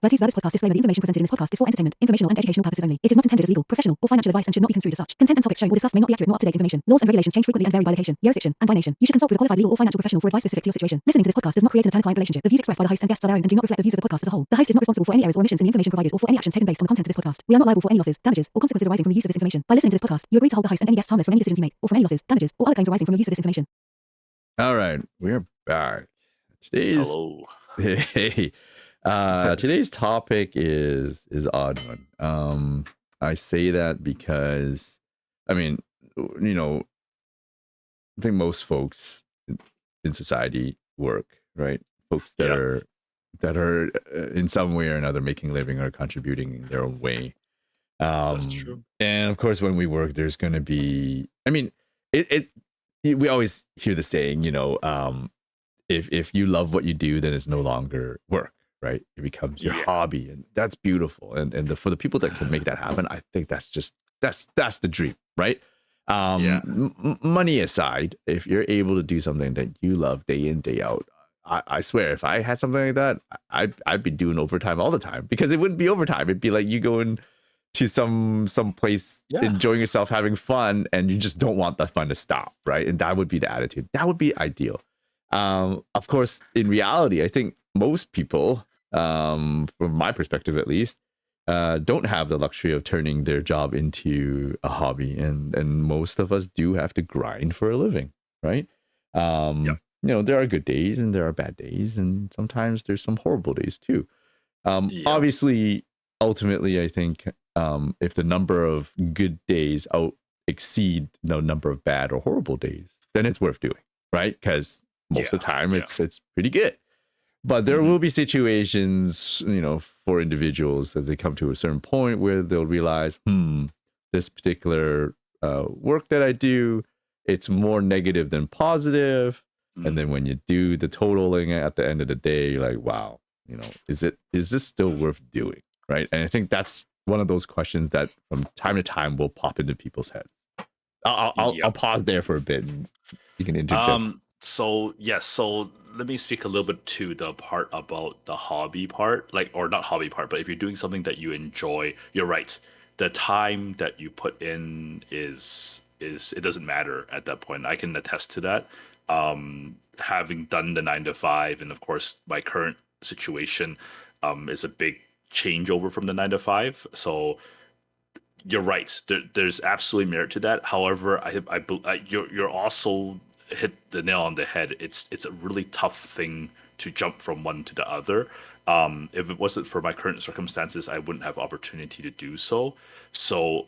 Verti's Verbis podcast disclaimer. The information presented in this podcast is for entertainment, informational and educational purposes only. It is not intended as legal, professional, or financial advice and should not be construed as such. Content and topics shown or discussed may not be accurate nor up-to-date information. Laws and regulations change frequently and vary by location, jurisdiction, and by nation. You should consult with a qualified legal or financial professional for advice specific to your situation. Listening to this podcast does not create an attorney-client relationship. The views expressed by the host and guests are their own and do not reflect the views of the podcast as a whole. The host is not responsible for any errors or omissions in the information provided or for any actions taken based on the content of this podcast. We are not liable for any losses, damages, or consequences arising from the use of this information. By listening to this podcast, you agree to hold the host and any guests harmless from any decisions you make, or from any losses, damages, or other claims arising from your use of this information. All right, we're back. Hello. Hey. Today's topic is odd one. I say that because, I mean, I think most folks in society work, right? Folks that are in some way or another making a living or contributing in their own way. That's true. And of course, when we work, there's going to be, I mean, we always hear the saying, if you love what you do, then it's no longer work, right? It becomes your hobby, and that's beautiful. And for the people that can make that happen, I think that's the dream, right? Money aside, if you're able to do something that you love day in, day out, I swear, if I had something like that, I'd be doing overtime all the time, because it wouldn't be overtime. It'd be like you going to some place, enjoying yourself, having fun, and you just don't want that fun to stop, right? And that would be the attitude. That would be ideal. Of course, in reality, I think most people, from my perspective at least, don't have the luxury of turning their job into a hobby, and most of us do have to grind for a living, right? There are good days and there are bad days, and sometimes there's some horrible days too. Obviously, ultimately, I think if the number of good days exceed the number of bad or horrible days, then it's worth doing, right? Because most of the time it's pretty good. But there will be situations, for individuals that they come to a certain point where they'll realize, this particular work that I do, it's more negative than positive. And then when you do the totaling at the end of the day, you're like, wow, is this still worth doing, right? And I think that's one of those questions that from time to time will pop into people's heads. I'll pause there for a bit, and you can interject. So let me speak a little bit to the part about the hobby part, or not hobby part, but if you're doing something that you enjoy, you're right. The time that you put in is it doesn't matter at that point. I can attest to that. Having done the 9 to 5, and of course my current situation is a big changeover from the 9 to 5. So you're right. There's absolutely merit to that. However, you're also hit the nail on the head. It's a really tough thing to jump from one to the other. If it wasn't for my current circumstances, I wouldn't have opportunity to do so. So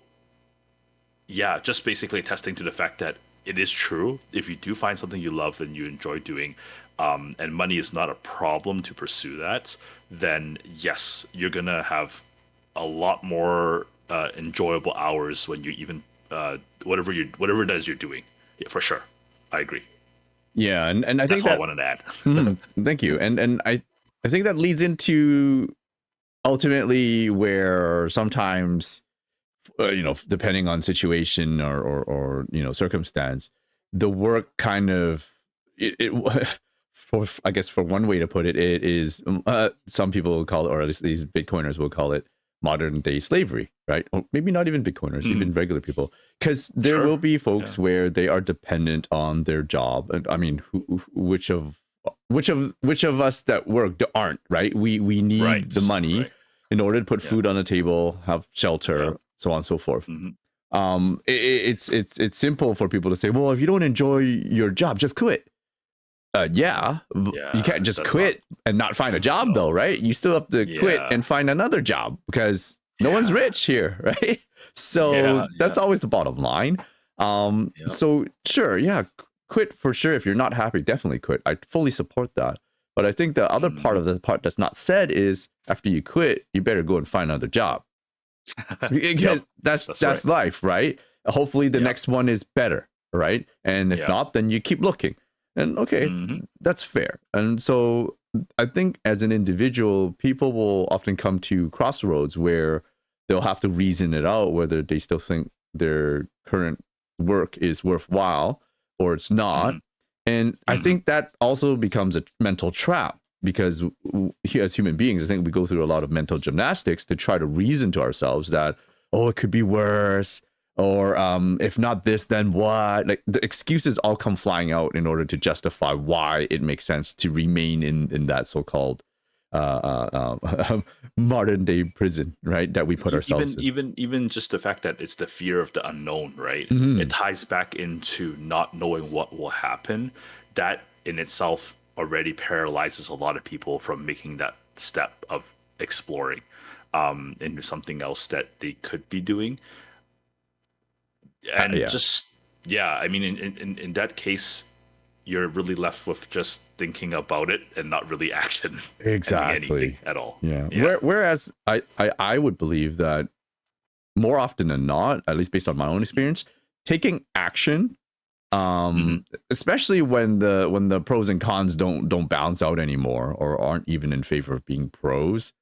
yeah, just basically attesting to the fact that it is true. If you do find something you love and you enjoy doing, and money is not a problem to pursue that, then yes, you're gonna have a lot more enjoyable hours when you even whatever it is you're doing. Yeah, for sure. I agree. Yeah, and I think that's all I wanted to add. Thank you. And I think that leads into ultimately where sometimes, depending on situation or circumstance, the work kind of I guess for one way to put it, it is some people will call it, or at least these Bitcoiners will call it, modern day slavery, right? Or maybe not even Bitcoiners, even regular people, because there will be folks where they are dependent on their job. And I mean, which of us that work aren't, right? We need the money in order to put food on the table, have shelter, so on and so forth. It's simple for people to say, well, if you don't enjoy your job, just quit. You can't just quit and not find a job though, right? You still have to quit and find another job, because no one's rich here, right? So that's always the bottom line. So sure, quit for sure. If you're not happy, definitely quit. I fully support that. But I think the other part of the part that's not said is, after you quit, you better go and find another job. Because that's life, right? Hopefully the next one is better, right? And if not, then you keep looking. And okay, that's fair. And so I think as an individual, people will often come to crossroads where they'll have to reason it out, whether they still think their current work is worthwhile or it's not. And I think that also becomes a mental trap, because as human beings, I think we go through a lot of mental gymnastics to try to reason to ourselves that, oh, it could be worse, or if not this, then what? Like the excuses all come flying out in order to justify why it makes sense to remain in that so-called modern day prison, right? That we put ourselves in. Even just the fact that it's the fear of the unknown, right? It Mhm. ties back into not knowing what will happen. That in itself already paralyzes a lot of people from making that step of exploring into something else that they could be doing. And Yeah, just yeah, I mean, in that case, you're really left with just thinking about it and not really action ending anything exactly. at all. Yeah. Yeah. Whereas I would believe that more often than not, at least based on my own experience, taking action, Hmm. especially when the pros and cons don't balance out anymore or aren't even in favor of being pros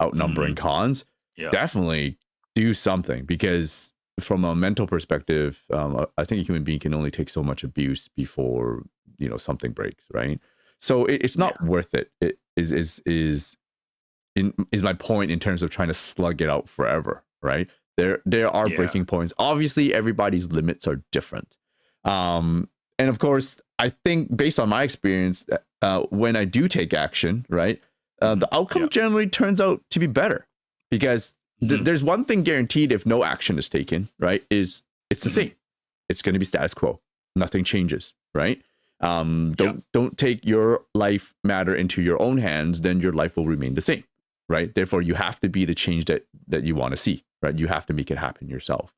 outnumbering Hmm. cons, Yeah. definitely do something, because from a mental perspective, I think a human being can only take so much abuse before something breaks, right? So it's Yeah. not worth it. It is my point in terms of trying to slug it out forever, right? There are Yeah. breaking points. Obviously, everybody's limits are different. And of course, I think based on my experience, when I do take action, right, Hmm. the outcome Yeah. generally turns out to be better, because Hmm. there's one thing guaranteed: if no action is taken, right, is it's the Hmm. same. It's going to be status quo. Nothing changes, right? Yeah. Don't take your life matter into your own hands, then your life will remain the same, right? Therefore, you have to be the change that you want to see, right? You have to make it happen yourself.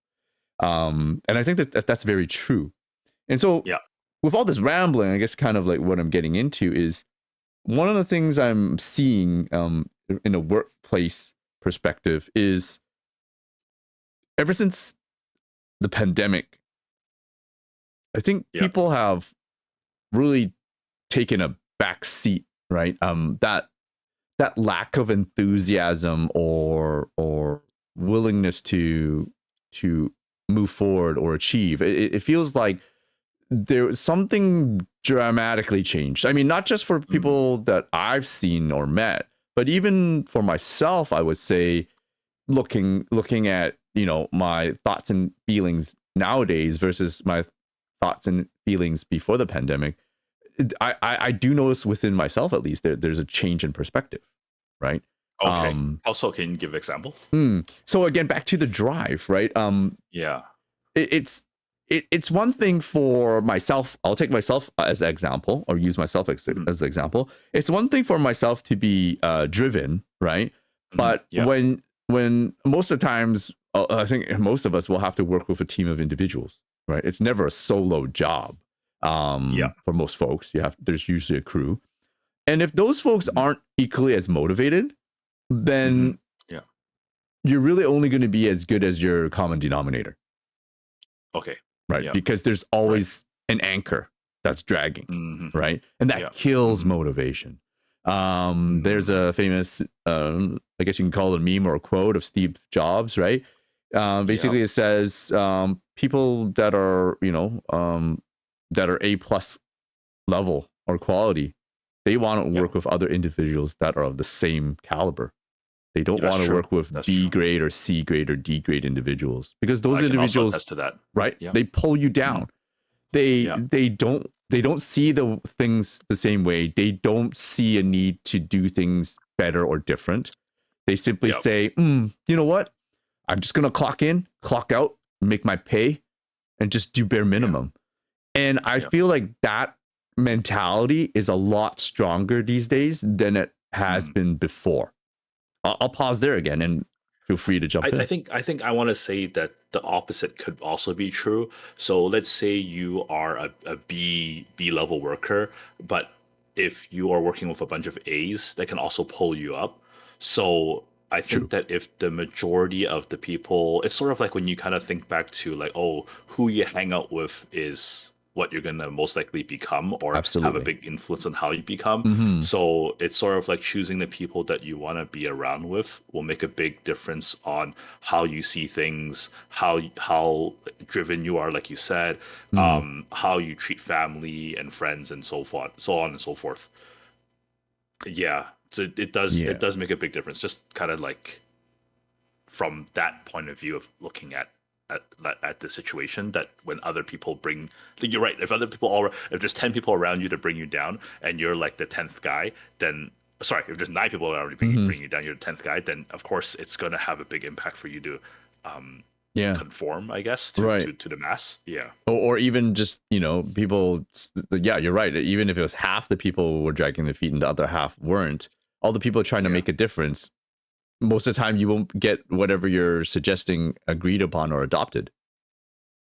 And I think that's very true. And so, Yeah. with all this rambling, I guess kind of like what I'm getting into is one of the things I'm seeing in a workplace perspective is, ever since the pandemic, I think Yeah. people have really taken a back seat, right? That lack of enthusiasm or willingness to move forward or achieve, it feels like there something dramatically changed. I mean, not just for Mm. people that I've seen or met, but even for myself, I would say, looking at my thoughts and feelings nowadays versus my thoughts and feelings before the pandemic, I do notice within myself, at least, there's a change in perspective, right? Okay. Um, Also, can you give example? so again, back to the drive, right? Yeah. It, it's it's one thing for myself. I'll take myself as an example, or use myself Hmm. as an example. It's one thing for myself to be driven, right? Hmm. But Yeah. when most of the times, I think most of us will have to work with a team of individuals, right? It's never a solo job. Yeah. For most folks, there's usually a crew, and if those folks Hmm. aren't equally as motivated, Hmm. then Yeah. you're really only going to be as good as your common denominator, Okay. right? Yeah. Because there's Right. always an anchor that's dragging, Hmm. right? And that Yeah. kills Hmm. motivation. There's Hmm. a famous, I guess you can call it a meme or a quote of Steve Jobs, right? Yeah. Basically, it says people that are, that are A plus level or quality, they want to Yeah. work with other individuals that are of the same caliber. They don't That's want to true. work with That's B true. grade or C grade or D grade individuals, because those I can also individuals, attest to that. right, Yeah. they pull you Hmm. down. they Yeah. they don't they don't see the things the same way. They don't see a need to do things better or different. They simply Yeah. say, you know what, I'm just gonna clock in, clock out, make my pay, and just do bare Yeah. minimum. And I Yeah. feel like that mentality is a lot stronger these days than it has Mm. been before. I'll pause there again and feel free to jump in. I think I want to say that the opposite could also be true. So let's say you are a B level worker, but if you are working with a bunch of A's, that can also pull you up. So I think True. that if the majority of the people, it's sort of like when you kind of think back to like, oh, who you hang out with is what you're gonna most likely become or have a Absolutely. big influence on how you become. Hmm. So it's sort of like choosing the people that you want to be around with will make a big difference on how you see things, how driven you are, like you said, Mm. how you treat family and friends, and so forth, so on and so forth. Yeah. So Yeah. it does make a big difference. Just kind of like from that point of view of looking at the situation, that when other people bring, like, you're right, if other people all, if there's 10 people around you to bring you down and you're like the 10th guy, then sorry, if there's 9 people around you Hmm. bring you down, you're the 10th guy, then of course it's going to have a big impact for you to um Yeah. conform, I guess, to Right. to the mass. Yeah. Or even just, people, yeah, you're right. Even if it was half the people were dragging their feet and the other half weren't, all the people trying to Yeah. make a difference, most of the time you won't get whatever you're suggesting agreed upon or adopted.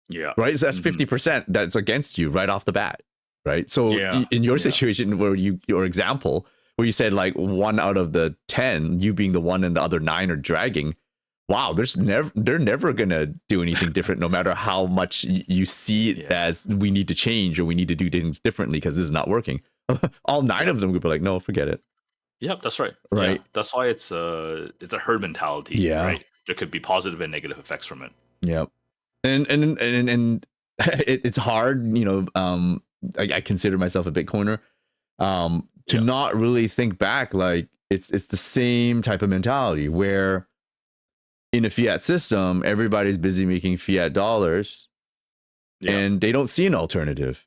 Yeah. Right. So that's Hmm. 50% that's against you right off the bat. Right. So Yeah. in your Yeah. situation where your example, where you said like 1 out of the 10, you being the one and the other 9 are dragging. Wow, they're never gonna do anything different, no matter how much you see it Yeah. as we need to change or we need to do things differently because this is not working. All 9 Yeah. of them would be like, no, forget it. Yep, that's right. Yeah, Right. that's why it's a herd mentality, Yeah. right? There could be positive and negative effects from it. Yeah. And it's hard, I consider myself a Bitcoiner. To Yeah. not really think back, like it's the same type of mentality where in a fiat system, everybody's busy making fiat dollars Yeah. and they don't see an alternative,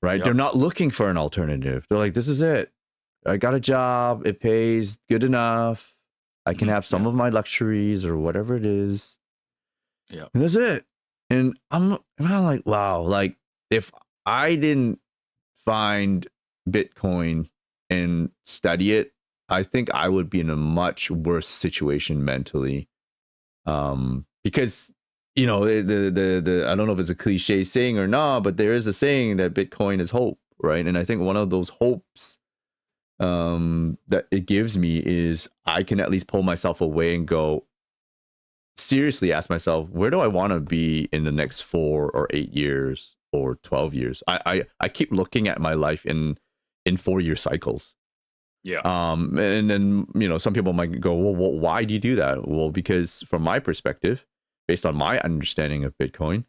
right? Yep. They're not looking for an alternative. They're like, this is it. I got a job. It pays good enough. I can have some of my luxuries or whatever it is. Yeah. And that's it. And I'm like, wow, like if I didn't find Bitcoin and study it, I think I would be in a much worse situation mentally. Because the I don't know if it's a cliche saying or not, but there is a saying that Bitcoin is hope, right? And I think one of those hopes that it gives me is I can at least pull myself away and go seriously ask myself, where do I want to be in the next 4 or 8 years or 12 years? I keep looking at my life in 4-year cycles. Yeah. And then, some people might go, well, why do you do that? Well, because from my perspective, based on my understanding of Bitcoin,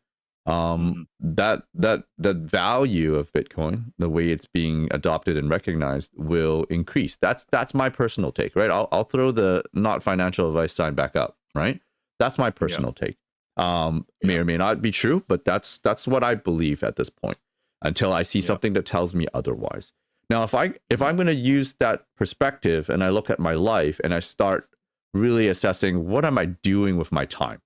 that value of Bitcoin, the way it's being adopted and recognized, will increase. That's my personal take, right? I'll throw the not financial advice sign back up, right? That's my personal take. May or may not be true, but that's what I believe at this point, until I see something that tells me otherwise. Now, if I'm going to use that perspective and I look at my life and I start really assessing, what am I doing with my time?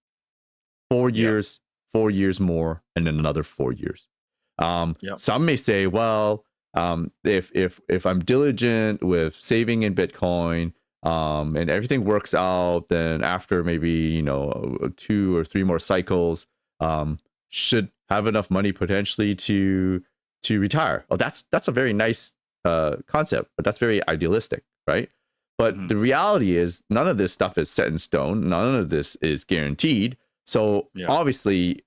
4 years, 4 years more, and then another 4 years. Some may say, well, if I'm diligent with saving in Bitcoin, and everything works out, then after maybe 2 or 3 more cycles, should have enough money potentially to retire. Oh, that's a very nice concept, but that's very idealistic, right? But the reality is, none of this stuff is set in stone. None of this is guaranteed. So obviously,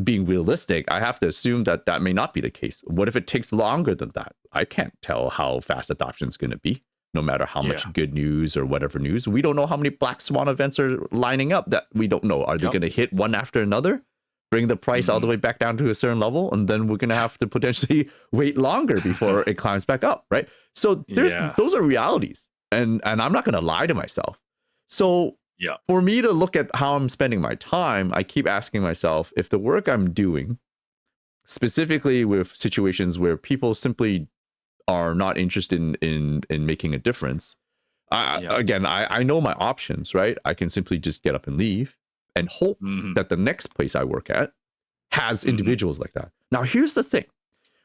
being realistic, I have to assume that may not be the case. What if it takes longer than that? I can't tell how fast adoption is going to be, no matter how much good news or whatever news. We don't know how many black swan events are lining up that we don't know. Are they going to hit one after another, bring the price all the way back down to a certain level, and then we're going to have to potentially wait longer before it climbs back up, right? So those are realities, and I'm not going to lie to myself. So for me to look at how I'm spending my time, I keep asking myself, if the work I'm doing, specifically with situations where people simply are not interested in making a difference, again, I know my options, right? I can simply just get up and leave and hope that the next place I work at has individuals like that. Now, here's the thing.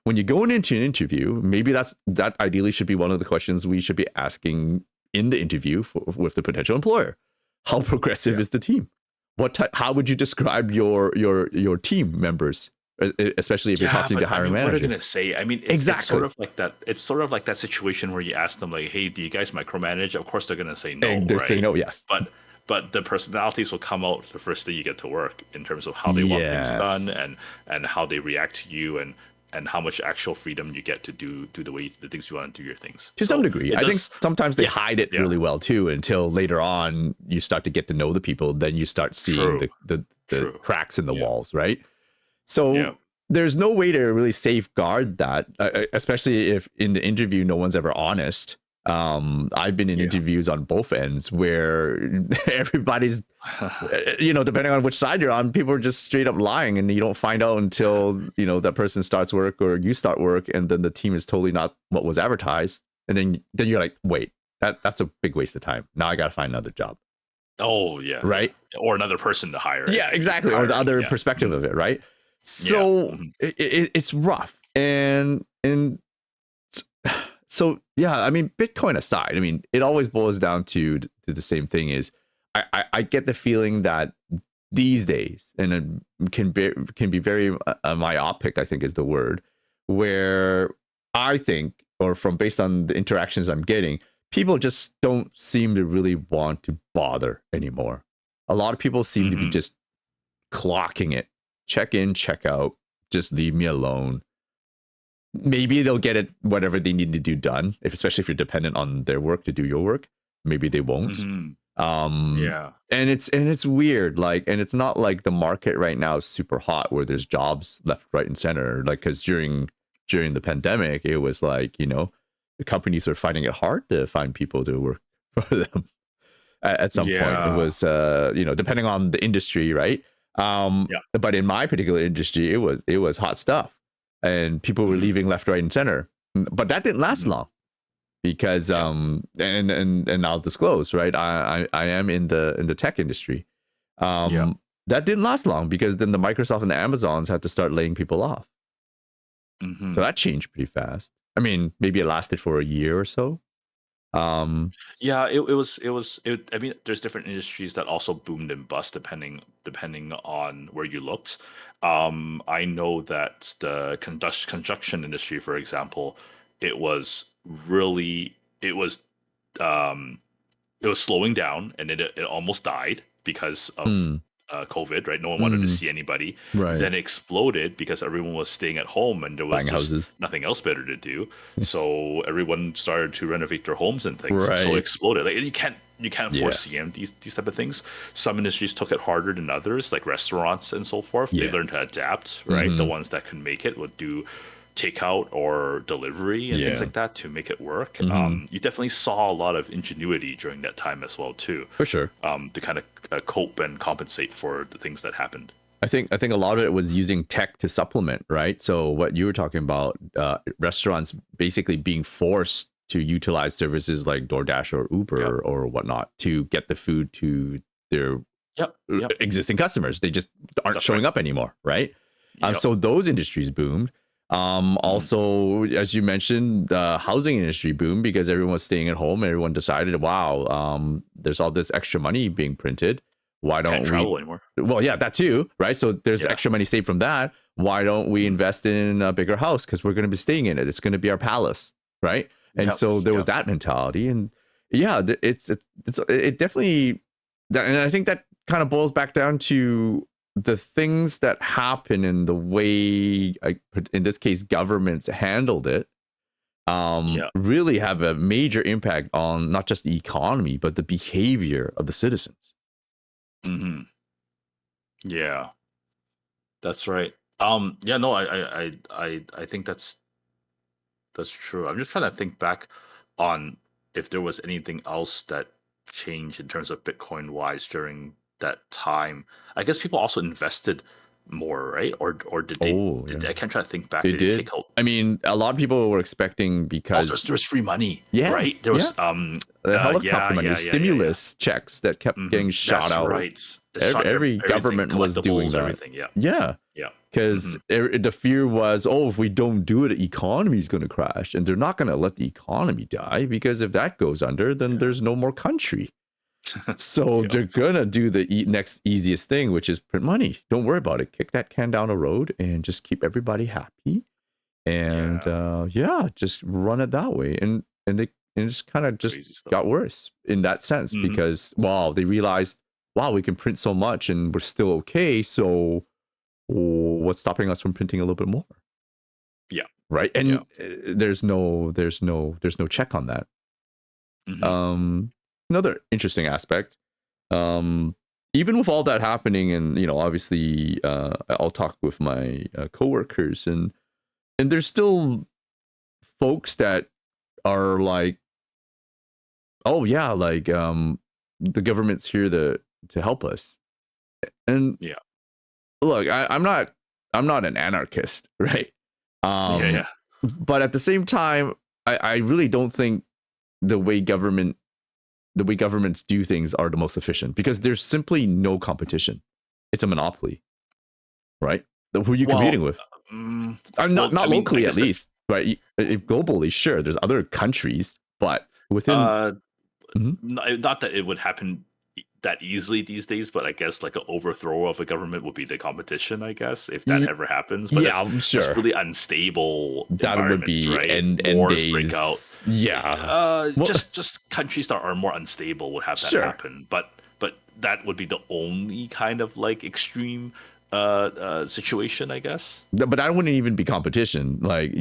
When you go into an interview, maybe that ideally should be one of the questions we should be asking in the interview with the potential employer. How progressive is the team? How would you describe your team members, especially if you're talking to the hiring manager? What are they going to say? I mean, it's sort of like that. It's sort of like that situation where you ask them, like, "Hey, do you guys micromanage?" Of course, they're going to say no. And they're right? saying no, yes. But the personalities will come out the first day you get to work, in terms of how they want things done and how they react to you, and how much actual freedom you get to do the things you want to do your things. To some degree. I think sometimes they hide it really well too, until later on you start to get to know the people. Then you start seeing the cracks in the walls, right? So there's no way to really safeguard that, especially if in the interview no one's ever honest. I've been in interviews on both ends where everybody's, depending on which side you're on, people are just straight up lying, and you don't find out until that person starts work or you start work, and then the team is totally not what was advertised, and then you're like, wait, that's a big waste of time. Now I got to find another job. Oh yeah. Right. Or another person to hire. Yeah, exactly. Or the other perspective of it, right? So it's rough, and so yeah, I mean, Bitcoin aside, I mean, it always boils down to the same thing. Is I get the feeling that these days, and it can be very myopic, I think is the word, where I think, or from based on the interactions I'm getting, people just don't seem to really want to bother anymore. A lot of people seem to be just clocking it, check in, check out, just leave me alone. Maybe they'll get it, whatever they need to do done, especially if you're dependent on their work to do your work. Maybe they won't. And it's weird, like, and it's not like the market right now is super hot where there's jobs left, right, and center. Like, because during the pandemic, it was like, the companies were finding it hard to find people to work for them. At some point, it was depending on the industry, right? But in my particular industry, it was hot stuff, and people were leaving left, right, and center. But that didn't last long, because and I'll disclose, right? I am in the tech industry. That didn't last long, because then the Microsoft and the Amazons had to start laying people off. So that changed pretty fast. I mean, maybe it lasted for a year or so. I mean, there's different industries that also boomed and bust depending on where you looked. I know that the construction industry, for example, it was slowing down, and it almost died because of COVID, right? No one wanted to see anybody. Right. Then it exploded because everyone was staying at home and there was Buying houses. nothing else better to do. So everyone started to renovate their homes and things. Right. So it exploded. Like, you can't foresee these type of things. Some industries took it harder than others, like restaurants and so forth. They learned to adapt, right? The ones that could make it would do takeout or delivery and things like that to make it work. You definitely saw a lot of ingenuity during that time as well too, for sure, to kind of cope and compensate for the things that happened. I think a lot of it was using tech to supplement, right? So what you were talking about, restaurants basically being forced to utilize services like DoorDash or Uber or whatnot to get the food to their existing customers. They just aren't showing up anymore, right? So those industries boomed. Also, as you mentioned, the housing industry boomed because everyone was staying at home. And everyone decided, wow, there's all this extra money being printed. Why don't we travel anymore? Well, yeah, that too, right? So there's extra money saved from that. Why don't we invest in a bigger house? Because we're going to be staying in it. It's going to be our palace, right? And so there was that mentality, and it definitely, and I think that kind of boils back down to the things that happen and the way, in this case, governments handled it, really have a major impact on not just the economy, but the behavior of the citizens. Yeah, that's right. No, I think that's true. I'm just trying to think back on if there was anything else that changed in terms of Bitcoin wise during that time. I guess people also invested more, right? Or did they? I can't try to think back. They did. Take out? I mean, a lot of people were expecting because there was free money, right? There was helicopter money, stimulus checks that kept getting shot out. Right. Every government was doing that. Everything. Because the fear was, if we don't do it, the economy is going to crash, and they're not going to let the economy die, because if that goes under, then there's no more country. So they're gonna do the next easiest thing, which is print money. Don't worry about it. Kick that can down the road and just keep everybody happy, and just run it that way. And it just kind of just got worse in that sense, because they realized, we can print so much and we're still okay. So what's stopping us from printing a little bit more? Yeah. Right. And there's no check on that. Another interesting aspect, even with all that happening, and obviously I'll talk with my coworkers, and there's still folks that are like oh yeah, like the government's here to help us. And Yeah. look, I'm not an anarchist, right? Yeah, Um, yeah. but at the same time, I really don't think the way governments do things are the most efficient because there's simply no competition. It's a monopoly, right? Who are you competing Well, with? well, I Not mean, I locally at guess that least, right? If globally, sure, there's other countries, but within. uh, Mhm. not that it would happen that easily these days, but I guess like an overthrow of a government would be the competition, I guess, if that Y- ever happens. But yeah, I'm that's sure really unstable that would environments, be right? end Wars break out. days. Yeah, well, Just countries that are more unstable would have that sure. happen. But that would be the only kind of like extreme situation, I guess. But that wouldn't even be competition. Like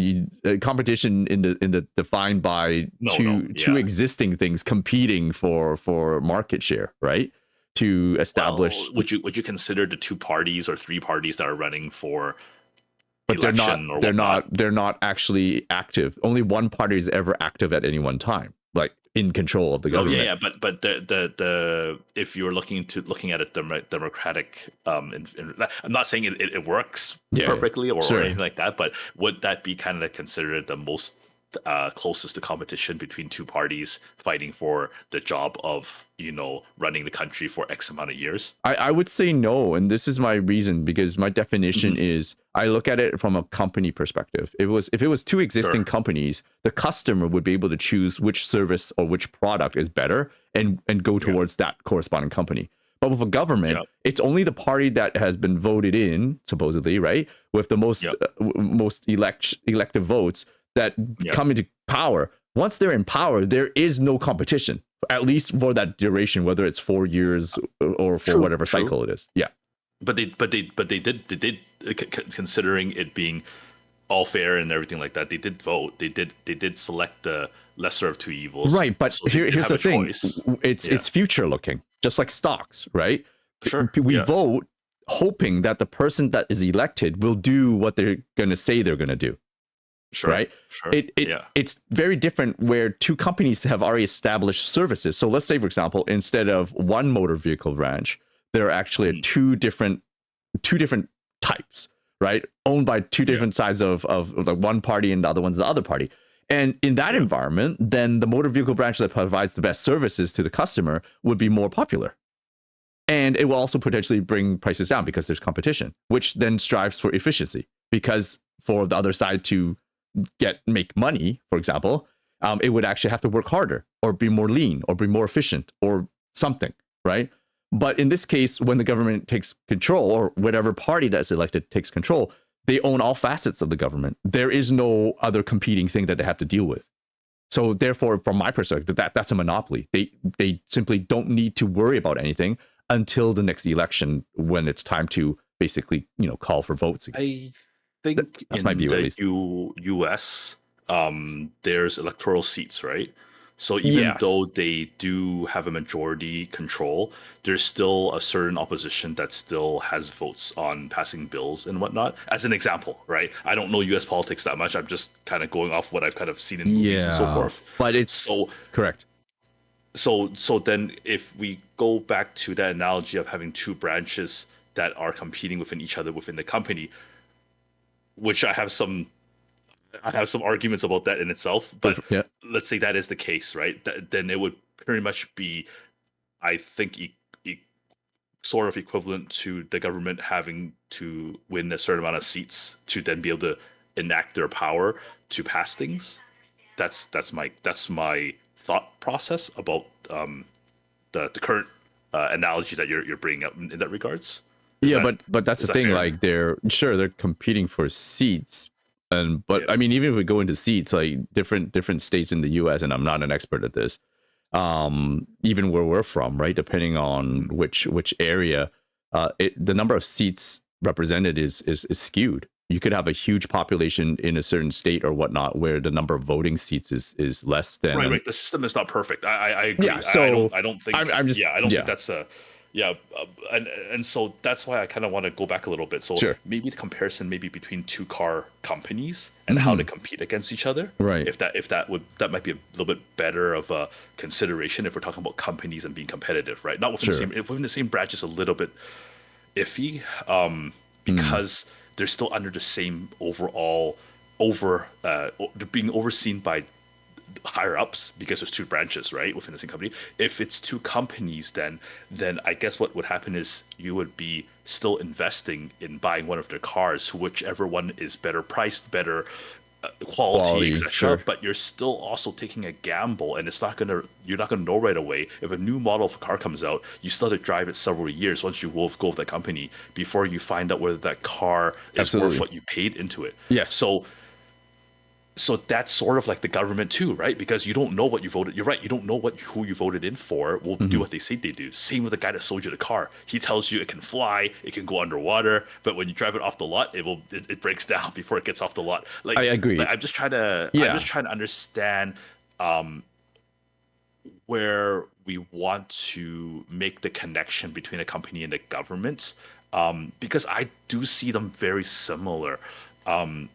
competition in the defined by No, no, two yeah. existing things competing for market share, right? To establish, Well, would you consider the two parties or three parties that are running for but election or whatnot? they're not actually active. Only one party is ever active at any one time, like in control of the No, yeah, government. yeah, but the if you're looking at a democratic I'm not saying it works Yeah, yeah, perfectly or sure. anything like that, but would that be kind of considered the most closest to competition between two parties fighting for the job of running the country for X amount of years? I would say no, and this is my reason because my definition Hmm. is I look at it from a company perspective. If it was two existing Sure. companies, the customer would be able to choose which service or which product is better and go Yeah. towards that corresponding company. But with a government, Yeah. it's only the party that has been voted in, supposedly, right, with the Yeah. most elective votes that Yeah. come into power. Once they're in power, there is no competition, at least for that duration, whether it's 4 years or for True. whatever True. cycle it is. Yeah. But they did considering it being all fair and everything like that. They did vote. They did select the lesser of two evils. Right. But So they did here's have the a thing. choice. Yeah. It's future looking, just like stocks, right? Sure. We Yeah. vote hoping that the person that is elected will do what they're going to say they're going to do, Sure. right? Sure. Yeah. It's very different where two companies have already established services. So let's say, for example, instead of one motor vehicle branch, there are actually Mhm. two different types, right? Owned by two Yeah. different sides of like one party and the other one's the other party. And in that Yeah. environment, then the motor vehicle branch that provides the best services to the customer would be more popular. And it will also potentially bring prices down because there's competition, which then strives for efficiency. Because for the other side to make money, for example, it would actually have to work harder or be more lean or be more efficient or something, right? But in this case, when the government takes control or whatever party that's elected takes control, they own all facets of the government. There is no other competing thing that they have to deal with. So therefore, from my perspective, that's a monopoly. They simply don't need to worry about anything until the next election when it's time to basically, call for votes again. I think That's my in view, at the least. U.S., there's electoral seats, right? So even though Yes. they do have a majority control, there's still a certain opposition that still has votes on passing bills and whatnot. As an example, right? I don't know U.S. politics that much. I'm just kind of going off what I've kind of seen in movies and so Yeah. forth. But it's So correct. so then if we go back to that analogy of having two branches that are competing within each other within the company, which I have some arguments about that in itself, but Yeah. let's say that is the case, right? Then it would pretty much be, I think, sort of equivalent to the government having to win a certain amount of seats to then be able to enact their power to pass things. That's my thought process about the current analogy that you're bringing up in that regards. Is Yeah, that but that's is the that thing. fair? Like they're competing for seats, but Yeah. I mean, even if we go into seats, like different states in the U.S., and I'm not an expert at this, even where we're from, right? Depending on Mhm. which area, the number of seats represented is skewed. You could have a huge population in a certain state or whatnot, where the number of voting seats is less than Right, an right. The system is not perfect. I yeah. agree. I So don't I don't think I'm just yeah, I don't think yeah. that's a Yeah, and so that's why I kind of want to go back a little bit. So Sure. maybe the comparison maybe between two car companies and how they Mhm. compete against each other. Right. If that might be a little bit better of a consideration if we're talking about companies and being competitive, right? Not within the Sure. same, if within the same branch is a little bit iffy, Mm. because they're still under the same overall they're being overseen by higher ups because there's two branches, right, within the same company. If it's two companies, then I guess what would happen is you would be still investing in buying one of their cars, whichever one is better priced, better quality, Quality. etc. Sure. But you're still also taking a gamble, and you're not gonna know right away. If a new model of a car comes out, you still have to drive it several years once you will go with that company before you find out whether that car is worth Absolutely. what you paid into it. Yes. So that's sort of like the government too, right? Because you don't know what you voted. You're right. You don't know who you voted in for will do Mhm. what they say they do. Same with the guy that sold you the car. He tells you it can fly, it can go underwater, but when you drive it off the lot, it breaks down before it gets off the lot. I Like agree. I'm Yeah. just trying to understand um where we want to make the connection between a company and the government, because I do see them very similar. Um,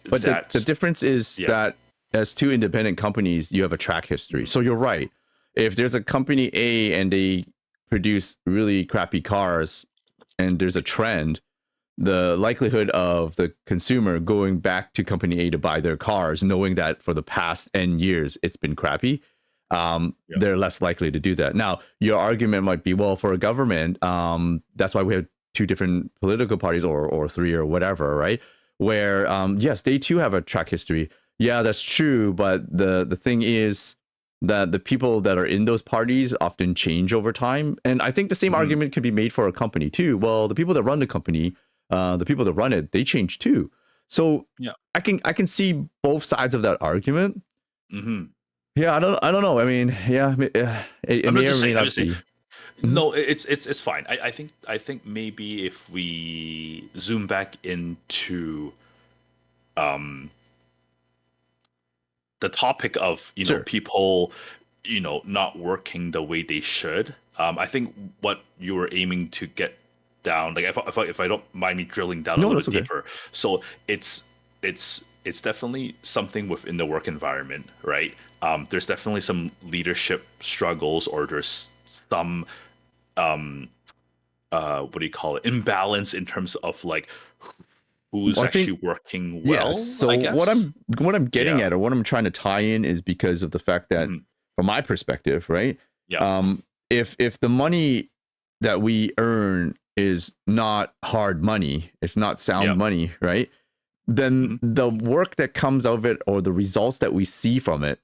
But the that difference is yeah. that as two independent companies, you have a track history. Mhm. So you're right. If there's a company A and they produce really crappy cars and there's a trend, the likelihood of the consumer going back to company A to buy their cars, knowing that for the past N years it's been crappy, Yeah. they're less likely to do that. Now, your argument might be, well, for a government, that's why we have two different political parties or three or whatever, right? Where, yes, they too have a track history. Yeah, that's true. But the thing is that the people that are in those parties often change over time. And I think the same Mhm. argument could be made for a company too. Well, the people that run the company, the people that run it, they change too. So Yeah. I can see both sides of that argument. Hmm. Yeah, I don't know. I mean, yeah, it I'm not may or just may saying. I'm not just saying. be. Mhm. No, it's fine. I think maybe if we zoom back into um the topic of Sure. people not working the way they should. I think what you were aiming to get down, like if I don't mind me drilling down a No, little that's bit okay. deeper. So it's definitely something within the work environment, right? There's definitely some leadership struggles, or there's some um what do you call it, imbalance in terms of like who's Well, I think actually working yes. well, So I what guess. I'm getting Yeah. at, or what I'm trying to tie in, is because of the fact that, Hmm. from my perspective, right? Yeah. If the money that we earn is not hard money, it's not sound Yeah. money, right? Then Hmm. the work that comes out of it or the results that we see from it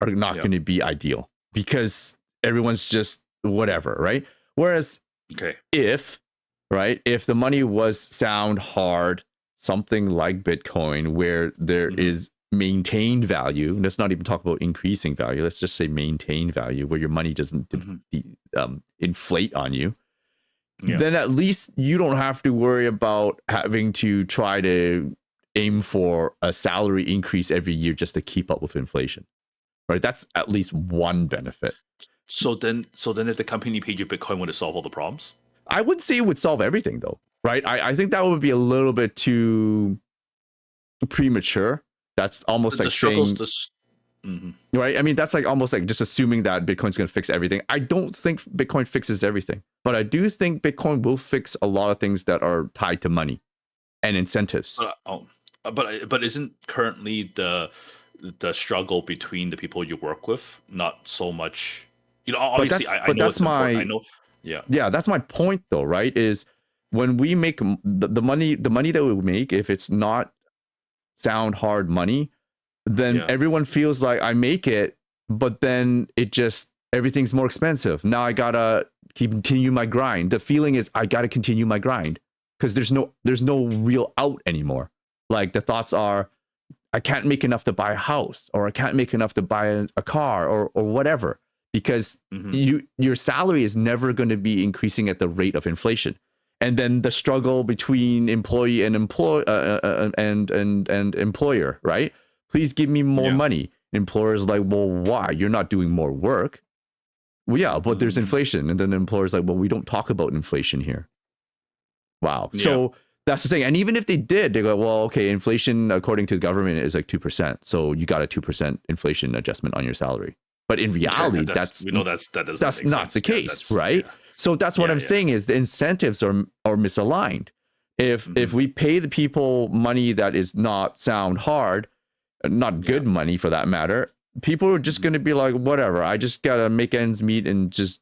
are not Yeah. going to be ideal because everyone's just whatever, right? Whereas Okay. if, right, if the money was sound hard, something like Bitcoin, where there Hmm. is maintained value, let's not even talk about increasing value, let's just say maintained value, where your money doesn't Hmm. inflate on you, Yeah. then at least you don't have to worry about having to try to aim for a salary increase every year just to keep up with inflation, right? That's at least one benefit. So then, if the company paid you Bitcoin, would it solve all the problems? I wouldn't say it would solve everything, though, right? I think that would be a little bit too premature. That's The, almost the like struggles, saying, this. Hmm. right? I mean, that's like almost like just assuming that Bitcoin's going to fix everything. I don't think Bitcoin fixes everything, but I do think Bitcoin will fix a lot of things that are tied to money and incentives. But isn't currently the struggle between the people you work with not so much? But Obviously, that's I but know that's it's important. I my know. Yeah. yeah, that's my point though, right? Is when we make the money that we make, if it's not sound hard money, then Yeah. everyone feels like I make it, but then it just everything's more expensive. Now I gotta continue my grind. The feeling is I gotta continue my grind because there's no real out anymore. Like the thoughts are I can't make enough to buy a house, or I can't make enough to buy a car, or whatever, because Hmm. your salary is never going to be increasing at the rate of inflation. And then the struggle between employee and and employer, right? Please give me more Yeah. money. Employer's like, well, why? You're not doing more work. Well, yeah, but there's inflation. And then the employer's like, well, we don't talk about inflation here. Wow. Yeah. So that's the thing. And even if they did, they go, well, okay, inflation according to the government is like 2%. So you got a 2% inflation adjustment on your salary. But in reality, we know that doesn't that's make not sense. the case, right? Yeah. So that's what I'm saying is the incentives are misaligned. If we pay the people money that is not sound hard, not good money for that matter, people are just going to be like, whatever, I just gotta make ends meet and just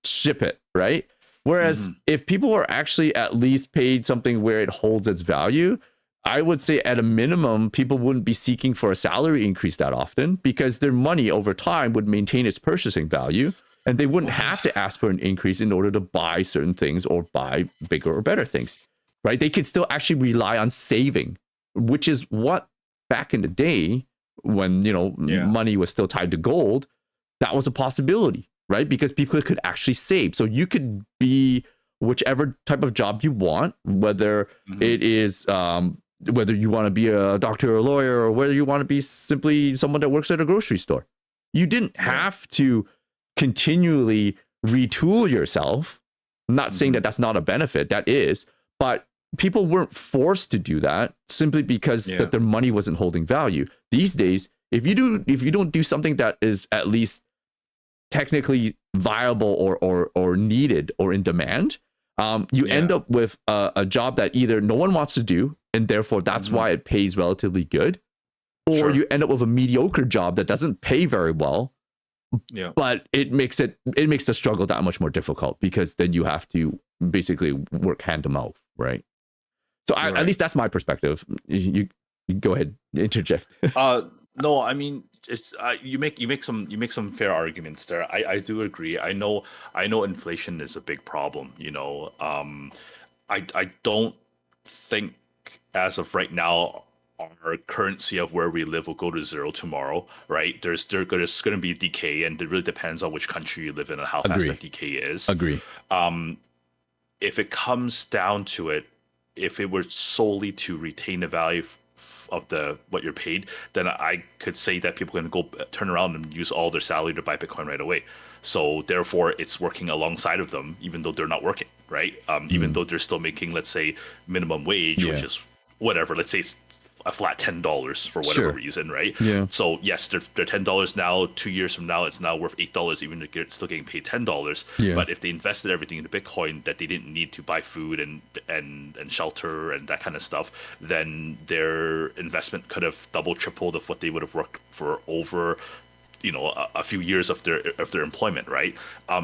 ship it, right? Whereas if people are actually at least paid something where it holds its value, I would say at a minimum, people wouldn't be seeking for a salary increase that often because their money over time would maintain its purchasing value and they wouldn't have to ask for an increase in order to buy certain things or buy bigger or better things, right? They could still actually rely on saving, which is what back in the day when, money was still tied to gold, that was a possibility, right? Because people could actually save. So you could be whichever type of job you want, whether it is, whether you want to be a doctor or a lawyer or whether you want to be simply someone that works at a grocery store. You didn't have to continually retool yourself. I'm not saying that that's not a benefit, that is, but people weren't forced to do that simply because that their money wasn't holding value. These days, if you don't do something that is at least technically viable or needed or in demand, you end up with a job that either no one wants to do, and therefore that's why it pays relatively good, or you end up with a mediocre job that doesn't pay very well, but it makes the struggle that much more difficult because then you have to basically work hand to mouth, right? So at least that's my perspective. You go ahead, interject. No, I mean, it's you make some fair arguments there. I do agree. I know inflation is a big problem. I don't think as of right now our currency of where we live will go to zero tomorrow, right? There's going to be decay, and it really depends on which country you live in and how fast that decay is. Agree. If it comes down to it, if it were solely to retain the value of what you're paid, then I could say that people are going to go turn around and use all their salary to buy Bitcoin right away. So therefore, it's working alongside of them, even though they're not working, right? Even though they're still making, let's say, minimum wage, which is whatever. Let's say it's a flat $10 for whatever reason, right? Yeah. So yes, they're $10 now. 2 years from now, it's now worth $8, even if they're still getting paid $10. Yeah. But if they invested everything into Bitcoin that they didn't need to buy food and shelter and that kind of stuff, then their investment could have double, tripled of what they would have worked for over a few years of their employment, right?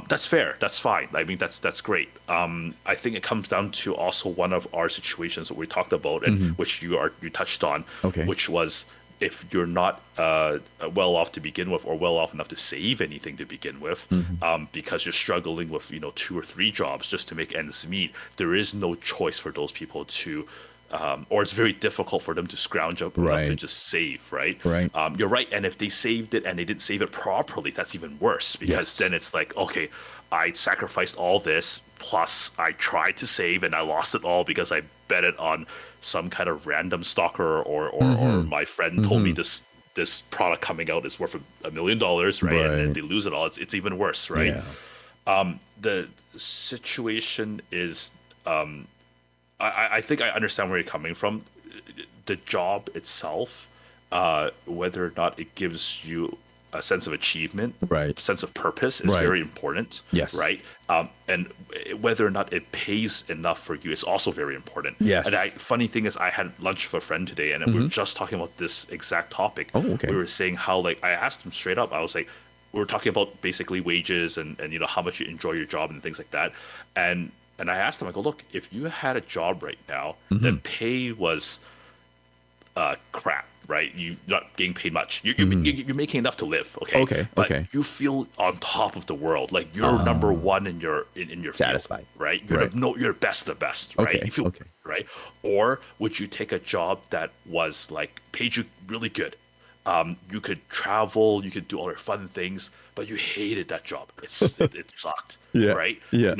That's fair. That's fine. I mean, that's great. I think it comes down to also one of our situations that we talked about, and which you touched on, which was if you're not well off to begin with, or well off enough to save anything to begin with, because you're struggling with 2 or 3 jobs just to make ends meet, there is no choice for those people to. Or it's very difficult for them to scrounge up enough to just save, right? Right. You're right. And if they saved it and they didn't save it properly, that's even worse, because then it's like, okay, I sacrificed all this, plus I tried to save and I lost it all because I bet it on some kind of random stalker or my friend told me this product coming out is worth $1 million, right? And they lose it all. It's even worse, right? Yeah. The situation is. I think I understand where you're coming from. The job itself, whether or not it gives you a sense of achievement, a sense of purpose, is very important. Yes. Right. And whether or not it pays enough for you is also very important. Yes. And funny thing is, I had lunch with a friend today, and we were just talking about this exact topic. Oh, okay. We were saying how, like, I asked him straight up. I was like, we were talking about basically wages and how much you enjoy your job and things like that. And I asked him, I go, look, if you had a job right now that pay was crap, right? You're not getting paid much. You're making enough to live, okay? But you feel on top of the world, like you're number one in your satisfied, field, right? You're best of the best, right? You feel right. Or would you take a job that was like paid you really good? You could travel, you could do all your fun things, but you hated that job. It sucked, right? Yeah.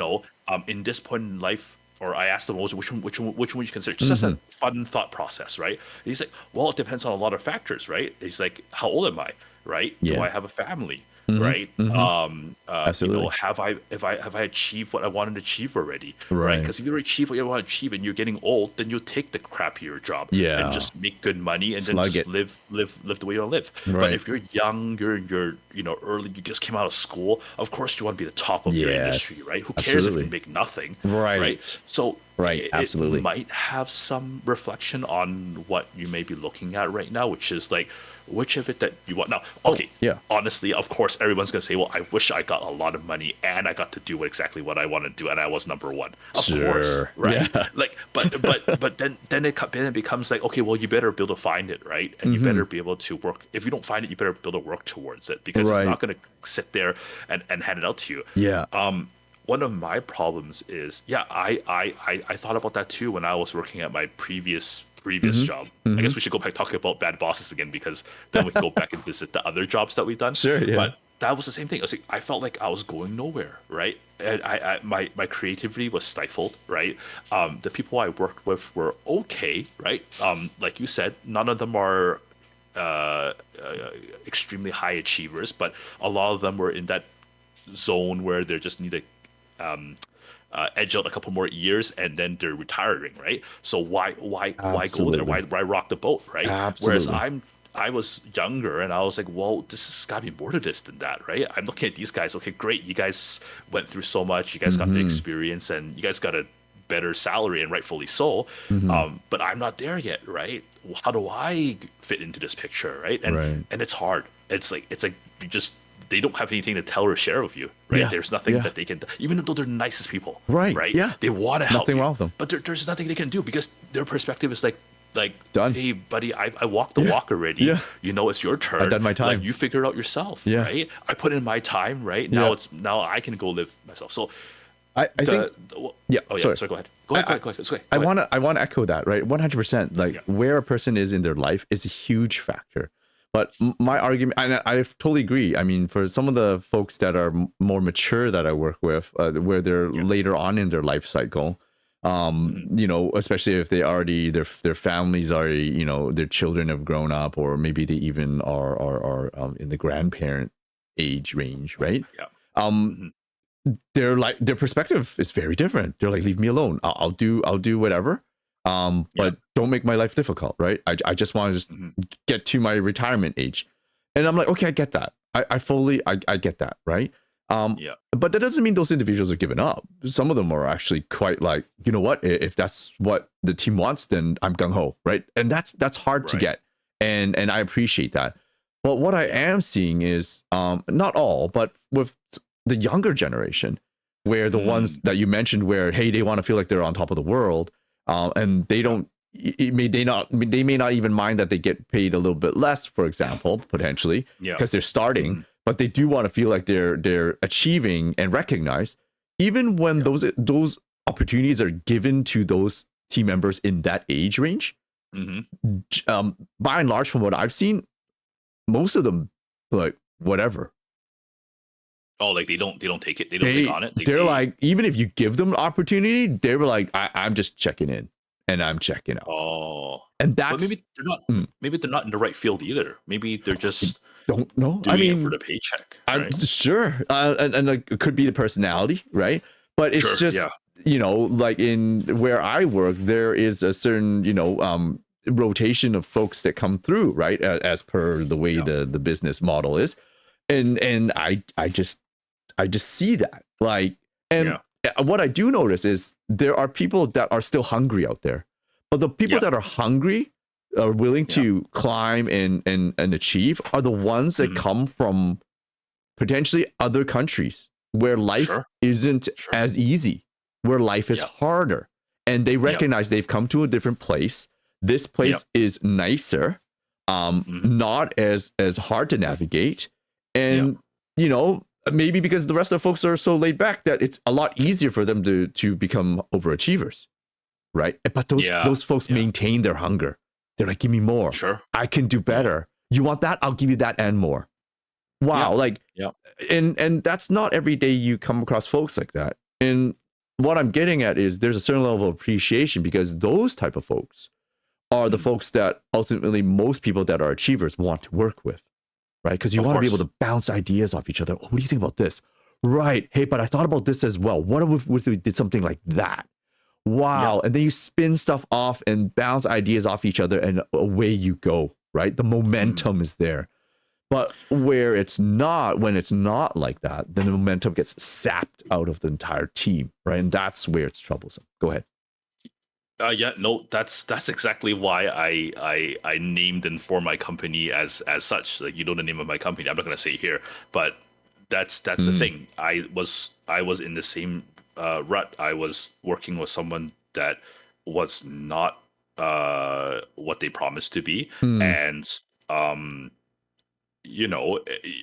In this point in life, or I asked him, which one would you consider? Just a fun thought process, right? And he's like, well, it depends on a lot of factors, right? He's like, how old am I, right? Do I have a family? Hmm. right? Hmm. Absolutely. Have I achieved what I wanted to achieve already, right? Right. Because if you achieve what you want to achieve and you're getting old, then you'll take the crappier job and Yeah. just make good money and then Slug just it. live the way you want to live. But Right. if you're young, you're early, you just came out of school, of course you want to be the top of your industry, Yes. right? Who cares if you Absolutely. make nothing, right? Right. So Right. it Absolutely. might have some reflection on what you may be looking at right now, which is like which of it that you want. Now, Oh, okay, yeah. honestly, of course, everyone's gonna say, "Well, I wish I got a lot of money and I got to do exactly what I want to do, and I was number one." Of course, Sure. right? Yeah. Like, then it becomes like, okay, well, you better be able to find it, right? And you Hmm. better be able to work. If you don't find it, you better be able to work towards it because it's Right. not gonna sit there and hand it out to you. Yeah. One of my problems is, yeah, I thought about that too when I was working at my previous Hmm. job. I Hmm. guess we should go back talking about bad bosses again because then we can go back and visit the other jobs that we've done. Sure. Yeah. But that was the same thing. I felt like I was going nowhere, right? And my creativity was stifled, right? The people I worked with were okay, right? Like you said, none of them are uh, uh, extremely high achievers, but a lot of them were in that zone where they just need to um, edge out a couple more years and then they're retiring, right? So why go there? Absolutely. Why rock the boat, right? Whereas Absolutely. I was younger and I was like, well, this has got to be more to this than that, right? I'm looking at these guys. Okay, great, you guys went through so much, you guys got the Hmm. experience, and you guys got a better salary, and rightfully so. Hmm. But I'm not there yet, right? How do I fit into this picture, right? Right. And it's hard. It's like you just they don't have anything to tell or share with you, right? Yeah. There's nothing Yeah. that they can, even though they're the nicest people, Right. right? Yeah. They want to help Nothing you, wrong with them. but there's nothing they can do because their perspective is like, Done. hey, buddy, I walked the Yeah. walk already. Yeah. It's your I've turn. done my Like time. you figure it out yourself, Yeah. right? I put in my time, right? Yeah. Now I can go live myself. So I think. Yeah. oh yeah, Sorry. sorry, go ahead. Go ahead. Go I ahead. want to echo that, right? 100%. Like Yeah. where a person is in their life is a huge factor. But my argument, and I totally agree. I mean, for some of the folks that are more mature that I work with, where they're Yeah. later on in their life cycle, Mhm. especially if they already their families already, their children have grown up, or maybe they even are in the grandparent age range, right? Yeah. Um, Mhm. they're like their perspective is very different. They're like, leave me alone. I'll do whatever. Yeah. But don't make my life difficult, right? I just want to just Mhm. get to my retirement age. And I'm like, okay, I get that. I get that, right? Yeah. But that doesn't mean those individuals are giving up. Some of them are actually quite like, you know what? If that's what the team wants, then I'm gung ho, right? And that's hard to Right. get, and I appreciate that. But what I Yeah. am seeing is, not all, but with the younger generation, where the ones Mm. that you mentioned, where hey, they want to feel like they're on top of the world, and they Yeah. don't. They may not even mind that they get paid a little bit less, for example, potentially, Yeah. because they're starting, Mhm. but they do want to feel like they're achieving and recognized, even when Yeah. those opportunities are given to those team members in that age range. Mhm. By and large, from what I've seen, most of them like whatever. Oh, like they don't take it. They don't take on it. They're like, even if you give them the opportunity, they were like, I'm just checking in and I'm checking out. Oh, And but that's mm, maybe they're not in the right field either. Maybe they're I just don't know. I doing it for mean, the paycheck, I'm right? sure, and like, it could be the personality, right? But it's Sure. just, Yeah. like in where I work, there is a certain, rotation of folks that come through, right? As per the way Yeah. the business model is, and I just see that, like, and Yeah. what I do notice is there are people that are still hungry out there, but the people Yeah. that are hungry, are willing Yeah. to climb and achieve, are the ones that Mhm. come from potentially other countries where life Sure. isn't Sure. as easy, where life is Yeah. harder, and they Yeah. recognize they've come to a different place. This Yeah. place is nicer, Mhm. not as hard to navigate, Yeah. and maybe because the rest of the folks are so laid back that it's a lot easier for them to become overachievers, right? But Yeah. those folks Yeah. maintain their hunger. They're like, give me more. Sure. I can do Yeah. better. You want that? I'll give you that and more. Yeah. Wow, like, Yeah. and that's not every day you come across folks like that. And what I'm getting at is there's a certain level of appreciation, because those type of folks are the Mm. folks that ultimately most people that are achievers want to work with. right? Because you Of want to be course. able to bounce ideas off each other. Oh, what do you think about this? Right. Hey, but I thought about this as well. What if we did something like that? Wow. Yeah. And then you spin stuff off and bounce ideas off each other, and away you go, right? The momentum is there. But when it's not like that, then the momentum gets sapped out of the entire team, right? And that's where it's troublesome. Go ahead. Yeah, no, that's exactly why I named and formed my company as such. Like, you know the name of my company. I'm not gonna say it here, but that's the Mm, thing. I was in the same rut. I was working with someone that was not what they promised to be, mm, and um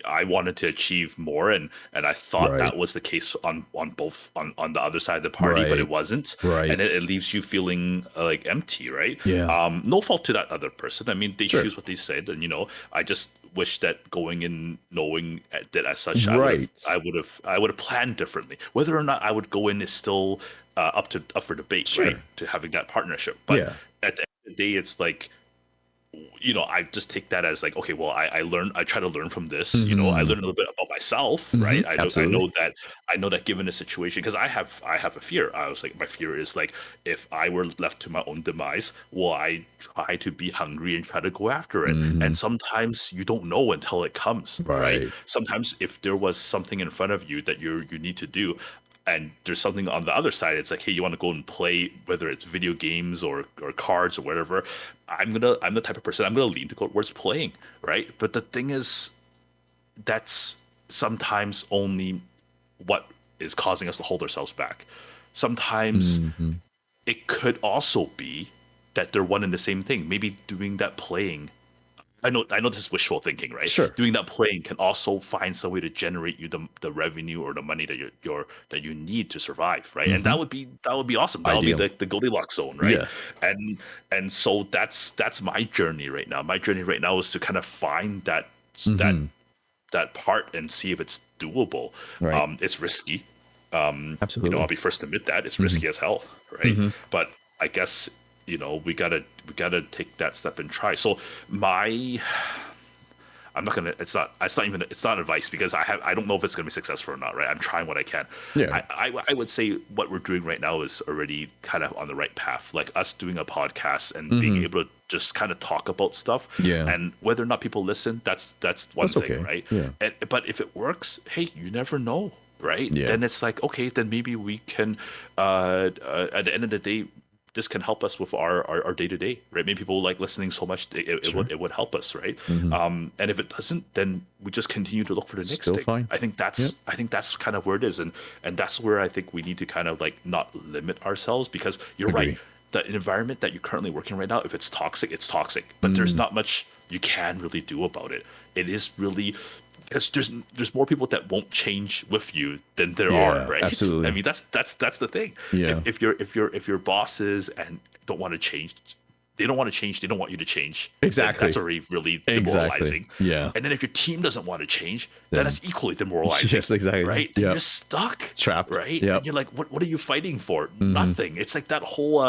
I wanted to achieve more, and I thought right, that was the case on both on the other side of the party, but it right, wasn't, right. and it leaves you feeling like empty, right? Yeah, No fault to that other person. I mean, they sure. choose what they said, and I just wish that going in knowing that as such, I would have Right. I would have I would have planned differently. Whether or not I would go in is still up for debate, right? Sure. To having that partnership, but Yeah. at the end of the day, it's like, I just take that as like, okay, well, I try to learn from this. I Mm-hmm. learn a little bit about myself, Mm-hmm. right? Absolutely. I know that given a situation, because I have a fear. I was like, my fear is like, if I were left to my own demise, will I try to be hungry and try to go after it? Mm-hmm. And sometimes you don't know until it comes, right? Right. Sometimes if there was something in front of you that you need to do, and there's something on the other side, it's like, hey, you want to go and play, whether it's video games or cards or whatever. I'm the type of person, I'm gonna lean towards playing, right? But the thing is, that's sometimes only what is causing us to hold ourselves back. Sometimes Mm-hmm. it could also be that they're one and the same thing. Maybe doing that playing, I know this is wishful thinking, right? Sure. Doing that playing can also find some way to generate you the revenue or the money that you need to survive, right? And Mm-hmm. that would be awesome. That would be Ideal. the Goldilocks zone, right? Yes. And so that's my journey right now. My journey right now is to kind of find that Mm-hmm. that part and see if it's doable. Right. It's risky. I'll Absolutely. be first to admit that it's Mm-hmm. risky as hell, right? Mm-hmm. But I guess we gotta take that step and try. So my I'm not gonna. It's not advice, because I don't know if it's gonna be successful or not. Right. I'm trying what I can. Yeah. I would say what we're doing right now is already kind of on the right path. Like us doing a podcast and being Mm-hmm. able to just kind of talk about stuff, Yeah. and whether or not people listen, that's one That's thing, okay. right? Yeah. But if it works, hey, you never know, right? Yeah. Then it's like, okay, then maybe we can, at the end of the day, this can help us with our day to day, right? Maybe people like listening so much, Sure. it would help us, right? Mm-hmm. And if it doesn't, then we just continue to look for the next Still thing. fine. Yep. I think that's kind of where it is, and that's where I think we need to kind of like not limit ourselves, because you're right. Agree. The environment that you're currently working right now, if it's toxic, it's toxic. But there's Mm. not much you can really do about it. It is really, because there's more people that won't change with you than there are, Yeah. right? I Absolutely. mean, that's the thing. Yeah. If your bosses and don't want to change, they don't want to change, they don't want you to change, then that's Exactly. already really Exactly. demoralizing. Yeah. And then if your team doesn't want to change, then Then that's equally demoralizing. yes, exactly. Right? Then Yep. you're stuck. Trapped. Right? And Yep. you're like, what are you fighting for? Mm-hmm. Nothing. It's like that whole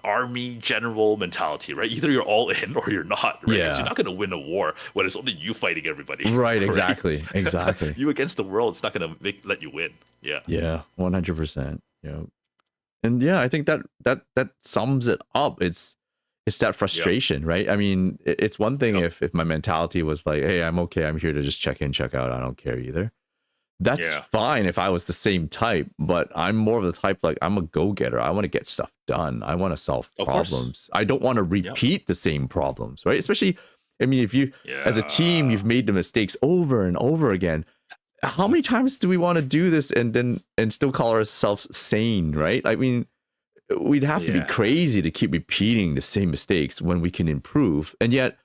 army general mentality, right? Either you're all in or you're not, right? Because Yeah. you're not going to win a war when it's only you fighting everybody. Right. Right? Exactly. Exactly. You against the world, it's not going to let you win. Yeah. Yeah. 100%. Yeah. And yeah, I think that sums it up. It's that Yep. frustration, right? I mean, it's one thing Yep. if my mentality was like, hey, I'm okay, I'm here to just check in, check out, I don't care either. That's Yeah. fine if I was the same type, but I'm more of the type, like, I'm a go-getter. I want to get stuff done. I want to solve Of course. problems. I don't want to Yep. repeat the same problems, right? Especially, I mean, if you as a team, Yeah. you've made the mistakes over and over again. How many times do we want to do this and still call ourselves sane, right? I mean, we'd have to be Yeah. crazy to keep repeating the same mistakes when we can improve. And yet,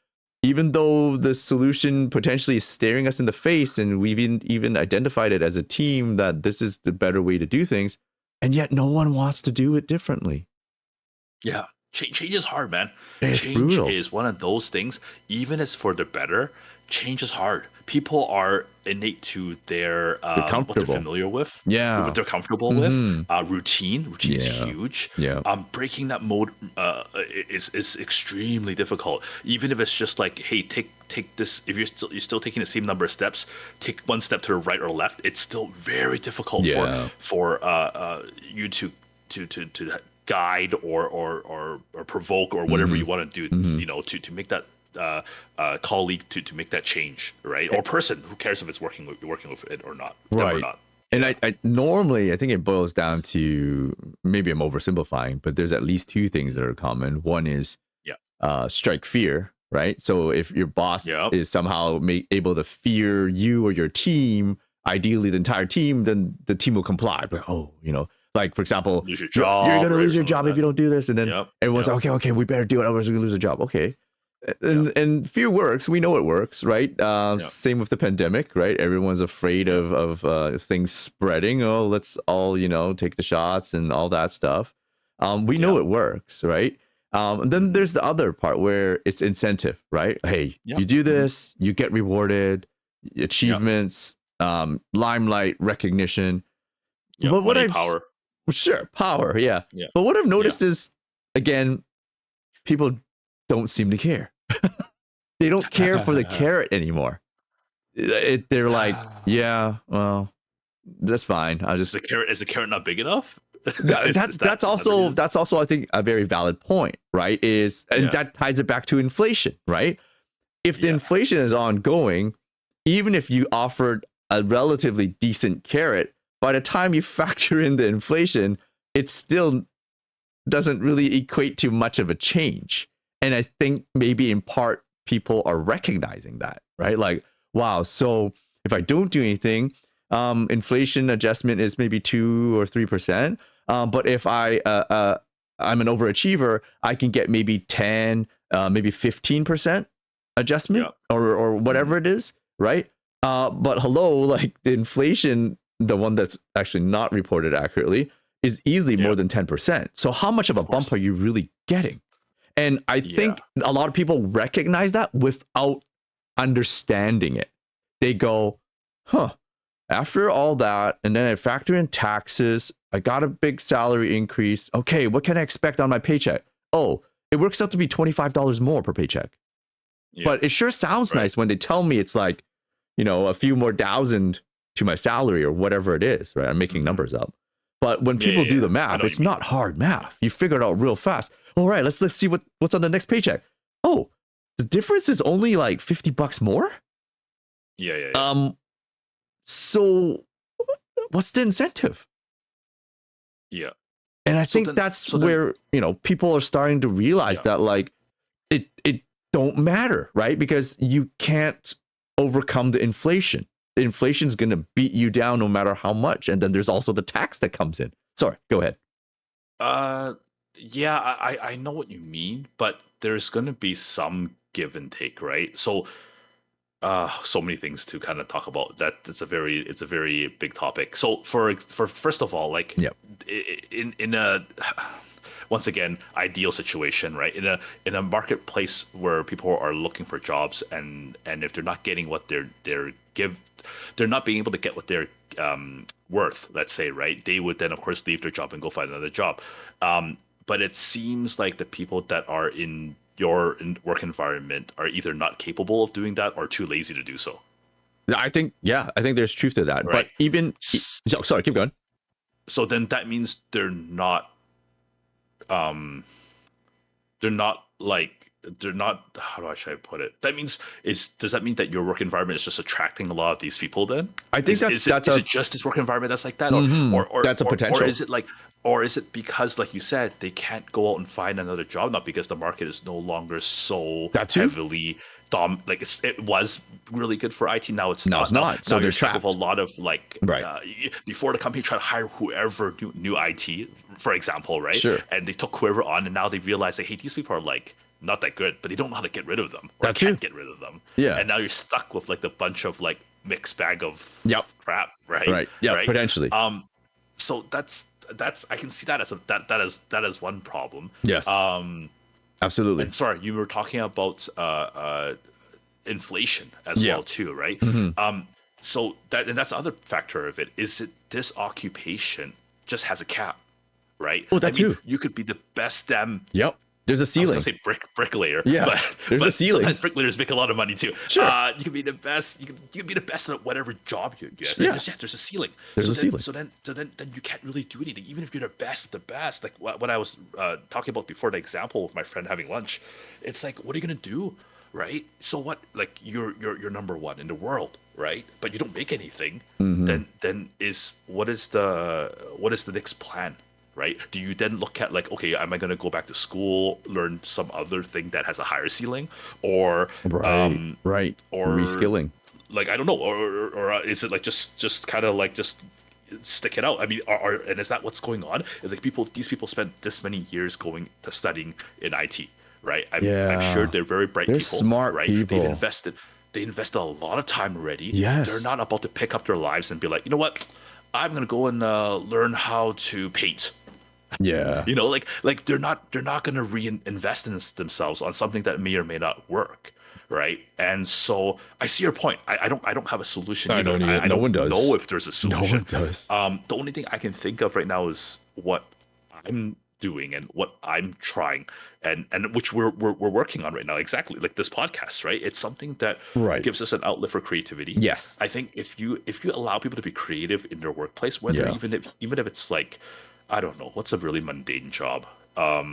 even though the solution potentially is staring us in the face, and we've even identified it as a team that this is the better way to do things, and yet no one wants to do it differently. Yeah. change is hard, man. It's Change brutal. is one of those things. Even if it's for the better, change is hard. People are innate to their They're what they're comfortable. familiar with, what Yeah. they're comfortable with. Mm-hmm. Routine is Yeah. huge. Yeah. Breaking that mode is extremely difficult. Even if it's just like, hey, take this. If you're still taking the same number of steps, take one step to the right or left. It's still very difficult Yeah. for you to guide or provoke or whatever you want to do, Mm-hmm. to make that colleague to make that change, right? Or person, who cares if it's working with it or not? Them or Right. not. And Yeah. I normally, I think it boils down to, maybe I'm oversimplifying, but there's at least two things that are common. One is Yeah. strike fear, right? So if your boss Yep. is somehow able to fear you or your team, ideally the entire team, then the team will comply. But like for example, Lose your you're job, gonna right? Or lose your something like job if that. you don't do this, and then Yep. everyone's Yep. like, okay, we better do it, otherwise we're gonna lose a job. Okay. Yep. And fear works. We know it works, right? Yep. Same with the pandemic, right? Everyone's afraid of things spreading. Oh, let's all take the shots and all that stuff. We know Yep. it works, right? And then there's the other part where it's incentive, right? Hey, Yep. you do this, you get rewarded, achievements, limelight, recognition. Yep. But what Money, I've power. sure power, yeah. Yeah. But what I've Yeah. noticed is, again, people don't seem to care. They don't care for the carrot anymore. They're like, yeah, well, that's fine. I'll just Is the carrot not big enough? that's also I think a very valid point, right? And that ties it back to inflation, right? If the inflation is ongoing, even if you offered a relatively decent carrot, by the time you factor in the inflation, it still doesn't really equate to much of a change. And I think maybe in part people are recognizing that, right? Like, wow, so if I don't do anything, inflation adjustment is maybe 2 or 3%. But if I'm an overachiever, I can get maybe 10, maybe 15% adjustment or whatever it is, right? But hello, like the inflation, the one that's actually not reported accurately, is easily more than 10%. So how much of a bump are you really getting? And I think a lot of people recognize that without understanding it. They go, huh, after all that, and then I factor in taxes, I got a big salary increase. Okay, what can I expect on my paycheck? Oh, it works out to be $25 more per paycheck. Yeah. But it sure sounds nice when they tell me it's like, a few more thousand to my salary or whatever it is, right? I'm making numbers up. But when people do the math, it's not hard math. You figure it out real fast. All right, let's see what's on the next paycheck. Oh, the difference is only like $50 more? Yeah. So what's the incentive? Yeah. And I think that's where, people are starting to realize that like it don't matter, right? Because you can't overcome the inflation. The inflation's going to beat you down no matter how much. And then there's also the tax that comes in. Sorry, go ahead. Yeah, I know what you mean, but there's going to be some give and take, right? So many things to kind of talk about. It's a very big topic. So for first of all, like in a once again ideal situation, right? In a marketplace where people are looking for jobs, and if they're not getting what they're not being able to get what they're worth, let's say, right? They would then of course leave their job and go find another job. But it seems like the people that are in your work environment are either not capable of doing that or too lazy to do so. I think there's truth to that. Right. But even sorry, keep going. So then that means they're not how do I try to put it? That means does that mean that your work environment is just attracting a lot of these people then? I think is it just this work environment that's like that? Or that's a potential. Or is it because, like you said, they can't go out and find another job, not because the market is no longer so heavily it was really good for IT. Now it's not. Now so they're trapped trapped with a lot of before the company tried to hire whoever new IT, for example, right? Sure. And they took whoever on, and now they realize that, hey, these people are like not that good, but they don't know how to get rid of them or can't get rid of them. Yeah. And now you're stuck with like the bunch of like mixed bag of crap, right? Right. Yeah. Right? Potentially. So that's I can see that as that is one problem. Yes, absolutely. And sorry, you were talking about inflation as Yeah. well too, right? Mhm. So that's the other factor of it is this occupation just has a cap, right? Oh, that I mean, too. you could be the best damn. Yep. There's a I was gonna ceiling. say bricklayer, Yeah, but there's a ceiling. sometimes bricklayers make a lot of money too. Sure. You can be the best. You can be the best at whatever job you have. Yeah. There's a ceiling. There's a ceiling. So then you can't really do anything, even if you're the best of the best. Like what I was talking about before, the example of my friend having lunch. It's like, what are you gonna do, right? So what? Like you're number one in the world, right? But you don't make anything. Mhm. Then what is the next plan? Right? Do you then look at like, okay, am I going to go back to school, learn some other thing that has a higher ceiling, or Right. or Reskilling. like I don't know, or is it like just kind of like just stick it out? I mean, and is that what's going on? Is like these people spent this many years going to studying in IT, right? I'm sure they're very bright They're people, smart right? people. They invested a lot of time already. Yes. They're not about to pick up their lives and be like, you know what, I'm gonna go and learn how to paint. Yeah. You know, like they're not going to reinvest in themselves on something that may or may not work, right? And so I see your point. I don't have a solution either. I No don't one does. know if there's a solution. No one does. The only thing I can think of right now is what I'm doing and what I'm trying, and which we're working on right now. Exactly, like this podcast, right? It's something that Right. gives us an outlet for creativity. Yes. I think if you allow people to be creative in their workplace, whether even if it's like, I don't know, what's a really mundane job? A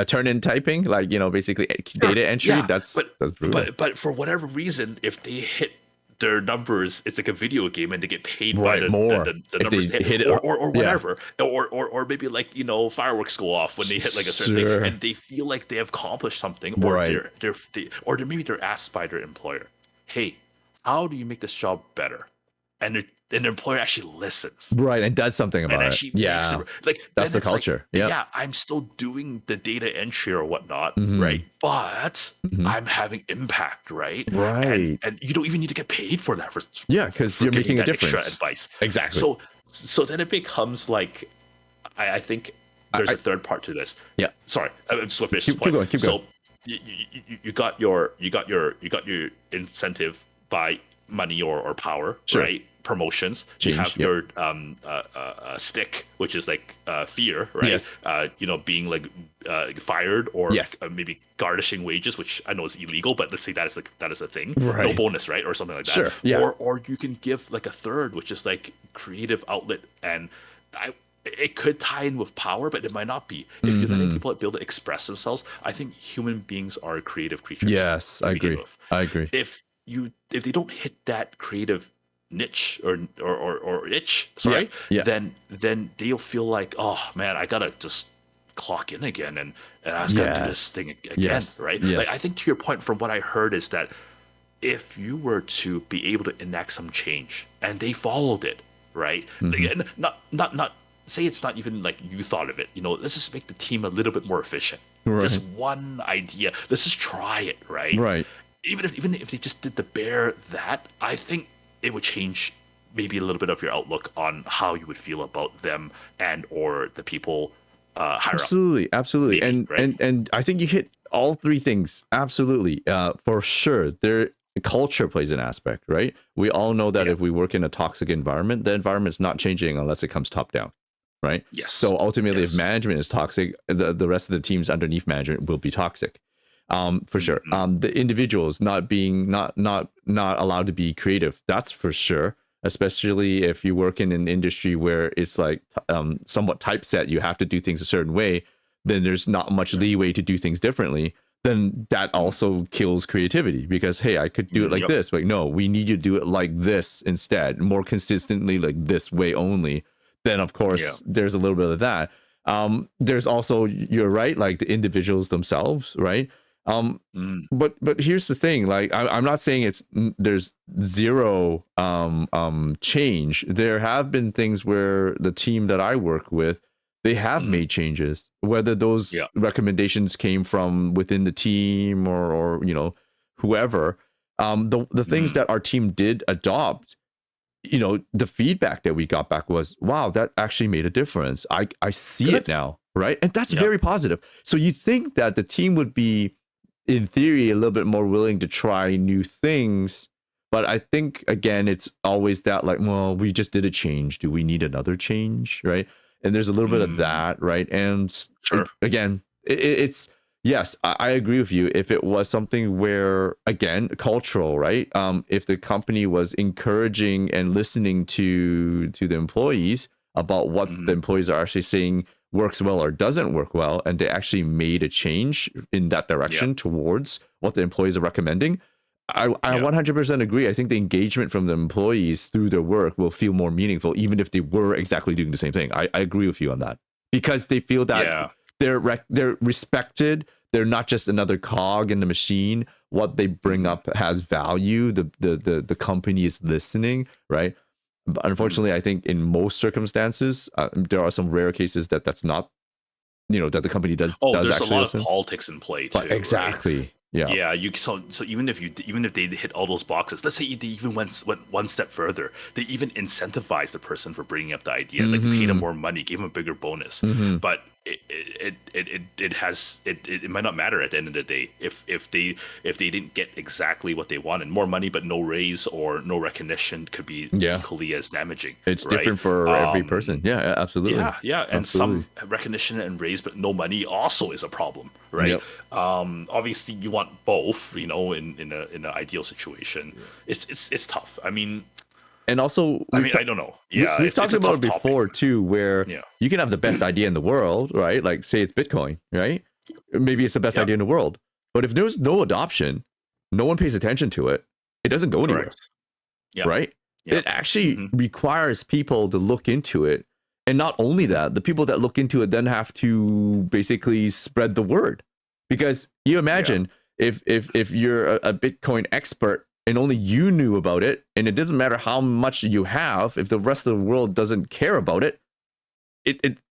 turn in typing, like, basically data entry. Yeah, That's brutal. but for whatever reason, if they hit their numbers, it's like a video game, and they get paid Right, by the more the if numbers they hit, hit it, or whatever, or maybe like fireworks go off when they hit like a certain Sure. thing, and they feel like they have accomplished something, or Right. maybe they're asked by their employer, hey, how do you make this job better? And the employer actually listens. Right, and does something about And it. actually Yeah, makes it like that's then the it's like, culture. Yep. yeah, I'm still doing the data entry or whatnot, Mhm. right? But Mhm. I'm having impact, right? Right. And you don't even need to get paid for that. Yeah, because for you're giving making a that extra difference. advice. Exactly. So then it becomes like, I think there's a third part to this. Yeah. Sorry, I'm just gonna finish Keep this point. going. So you got your incentive by money or power, Sure. right? Promotions. Change, You have yep. your stick, which is like fear, right? Yes. Being like fired, or Yes. maybe garnishing wages, which I know is illegal, but let's say that is a thing. Right. No bonus, right, or something like that. Sure, yeah. Or you can give like a third, which is like creative outlet, and it could tie in with power, but it might not be. If you're letting people be able to express themselves, I think human beings are creative creatures. Yes, to I begin agree. with. I agree. If they don't hit that creative niche or itch, sorry, Yeah. then they'll feel like, oh man, I gotta just clock in again and I just gotta do this thing again, Yes. right? Yes. Like I think to your point, from what I heard, is that if you were to be able to enact some change and they followed it, right? Mhm. Like, not say it's not even like you thought of it. Let's just make the team a little bit more efficient. Right. This one idea, let's just try it, right? Right. Even if they just did the bare that, I think it would change maybe a little bit of your outlook on how you would feel about them and or the people higher Absolutely. Maybe, and right? and I think you hit all three things. Absolutely. For sure. Culture plays an aspect, right? We all know that Yeah. if we work in a toxic environment, the environment's not changing unless it comes top down, right? Yes. So ultimately, Yes. if management is toxic, the rest of the teams underneath management will be toxic. For sure. The individuals not allowed to be creative. That's for sure. Especially if you work in an industry where it's like somewhat typeset, you have to do things a certain way, then there's not much leeway to do things differently. Then that also kills creativity, because, hey, I could do it like Yep. this, but no, we need you to do it like this instead, more consistently, like this way only. Then of course there's a little bit of that. There's also, you're right, like the individuals themselves, right? But here's the thing, like I'm not saying there's zero change. There have been things where the team that I work with, they have made changes, whether those recommendations came from within the team or whoever. The things that our team did adopt, the feedback that we got back was, wow, that actually made a difference. I see it Good. now, right? And that's Yep. very positive. So you think that the team would be, in theory, a little bit more willing to try new things. But I think, again, it's always that like, well, we just did a change. Do we need another change, right? And there's a little bit of that, right? And Sure. again, it's, yes, I agree with you. If it was something where, again, cultural, right? If the company was encouraging and listening to the employees about what the employees are actually saying works well or doesn't work well, and they actually made a change in that direction towards what the employees are recommending, I 100% agree. I think the engagement from the employees through their work will feel more meaningful, even if they were exactly doing the same thing. I agree with you on that, because they feel that they're respected. They're not just another cog in the machine. What they bring up has value. The company is listening, right? But unfortunately, I think in most circumstances, there are some rare cases that's not, that the company does. Oh, does there's a actually lot listen. of politics in play too. But exactly. Right? Yeah. Yeah, so even if they hit all those boxes, let's say they even went one step further, they even incentivize the person for bringing up the idea, like pay them more money, give them a bigger bonus. But it might not matter at the end of the day if they didn't get exactly what they wanted. More money but no raise or no recognition could be equally as damaging. It's right? different for every person. Yeah, absolutely. Yeah, and absolutely. some recognition and raise but no money also is a problem, right? Obviously you want both, in an ideal situation. It's tough. I mean, and also, I don't know. Yeah, we've talked about it before too, where Yeah. you can have the best idea in the world, right? Like, say it's Bitcoin, right? Maybe it's the best idea in the world, but if there's no adoption, no one pays attention to it, it doesn't go anywhere. Right? It actually requires people to look into it, and not only that, the people that look into it then have to basically spread the word, because you imagine if you're a Bitcoin expert and only you knew about it, and it doesn't matter how much you have, if the rest of the world doesn't care about it,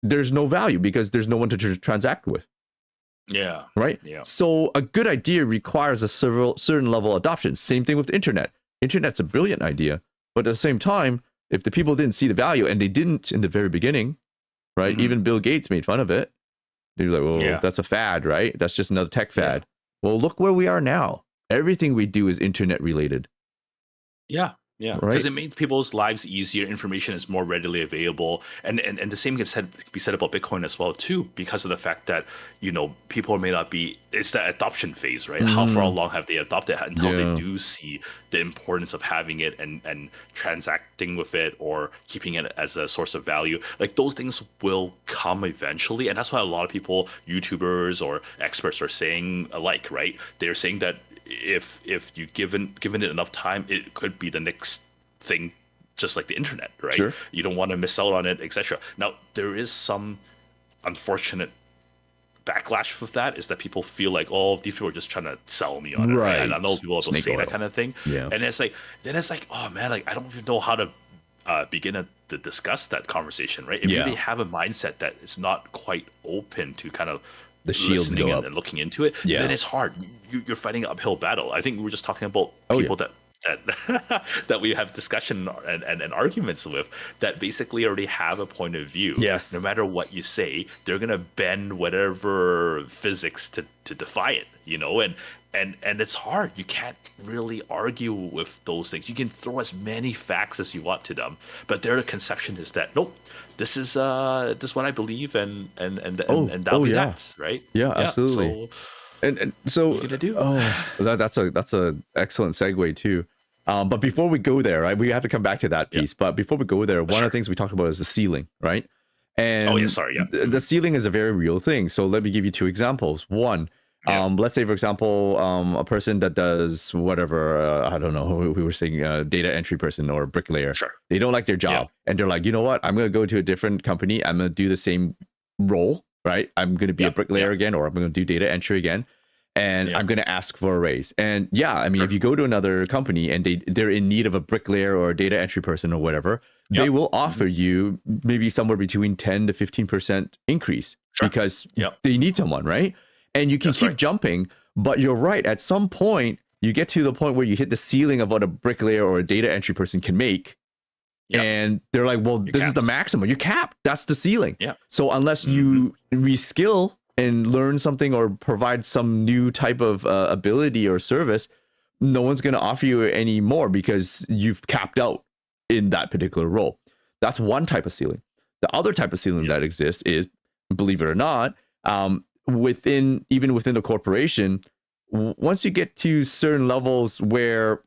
there's no value, because there's no one to transact with. Yeah. Right? Yeah. So a good idea requires a certain level of adoption. Same thing with the internet. Internet's a brilliant idea, but at the same time, if the people didn't see the value, and they didn't in the very beginning, right? Even Bill Gates made fun of it. They were like, well, that's a fad, right? That's just another tech fad. Well, look where we are now. Everything we do is internet related. Yeah. Yeah, Right? because it makes people's lives easier. Information is more readily available, and the same can be said about Bitcoin as well too, because of the fact that people may not be. It's the adoption phase, right? How far along have they adopted it until they do see the importance of having it and transacting with it or keeping it as a source of value? Like, those things will come eventually, and that's why a lot of people, YouTubers or experts, are saying alike, right? They're saying that if you given it enough time, it could be the next thing, just like the internet, right? Sure. You don't want to miss out on it, etc. Now, there is some unfortunate backlash with that, is that people feel like, oh, these people are just trying to sell me on it, right? And I know people will say that kind of thing. Yeah. And it's like, oh man, like, I don't even know how to begin to discuss that conversation, right? If you really have a mindset that is not quite open to kind of the shields go up and looking into it, then it's hard. You're fighting an uphill battle. I think we were just talking about people that that we have discussion and arguments with, that basically already have a point of view. Yes. No matter what you say, they're gonna bend whatever physics to defy it. And it's hard. You can't really argue with those things. You can throw as many facts as you want to them, but their conception is that, nope, this is what I believe, and that'll be that, right? Yeah, absolutely. So what are you gonna do? That's a excellent segue too. But before we go there, right, we have to come back to that piece. But before we go there, one of the things we talked about is the ceiling, right? And the ceiling is a very real thing. So let me give you two examples. One, let's say, for example, a person that does whatever, I don't know, we were saying data entry person or bricklayer. Sure. They don't like their job, and they're like, you know what? I'm going to go to a different company. I'm going to do the same role, right? I'm going to be a bricklayer again, or I'm going to do data entry again, and I'm going to ask for a raise. And if you go to another company and they're in need of a bricklayer or a data entry person or whatever, they will offer you maybe somewhere between 10 to 15% increase because they need someone, right? And you can keep jumping, but you're right. At some point, you get to the point where you hit the ceiling of what a bricklayer or a data entry person can make, Yep. And they're like, well, You're this is the capped. maximum. You're capped. That's the ceiling. Yeah. So unless you reskill and learn something or provide some new type of ability or service, no one's going to offer you any more because you've capped out in that particular role. That's one type of ceiling. The other type of ceiling that exists is, believe it or not, within the corporation, once you get to certain levels where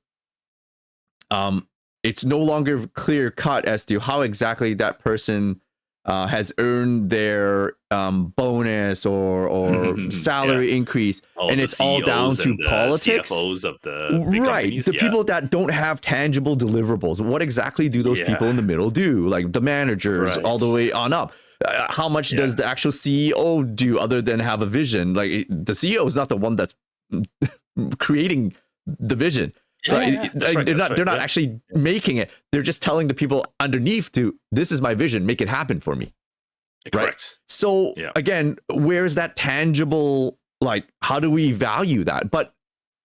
it's no longer clear cut as to how exactly that person has earned their bonus or salary increase, and it's all down to politics. CFOs of the big right, the people that don't have tangible deliverables. What exactly do those people in the middle do? Like the managers, all the way on up. How much does the actual CEO do other than have a vision? Like the CEO is not the one that's creating the vision. They're not actually making it. They're just telling the people underneath to, this is my vision, make it happen for me. Correct. Right. So again, where's that tangible, like, how do we value that? But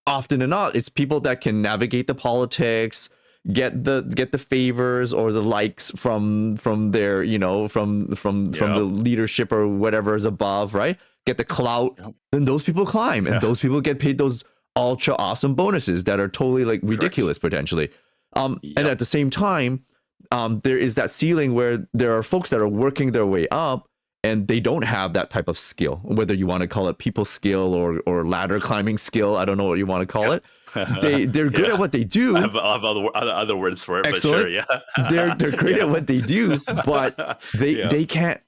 often and not, it's people that can navigate the politics, get the favors or the likes from their, from the leadership or whatever is above, right? Get the clout, then those people climb, and those people get paid those ultra awesome bonuses that are totally like ridiculous potentially. And at the same time, there is that ceiling where there are folks that are working their way up and they don't have that type of skill, whether you want to call it people skill or ladder climbing skill. I don't know what you want to call it. They're good at what they do. I have other words for it. Excellent. But sure, they're great at what they do, but they can't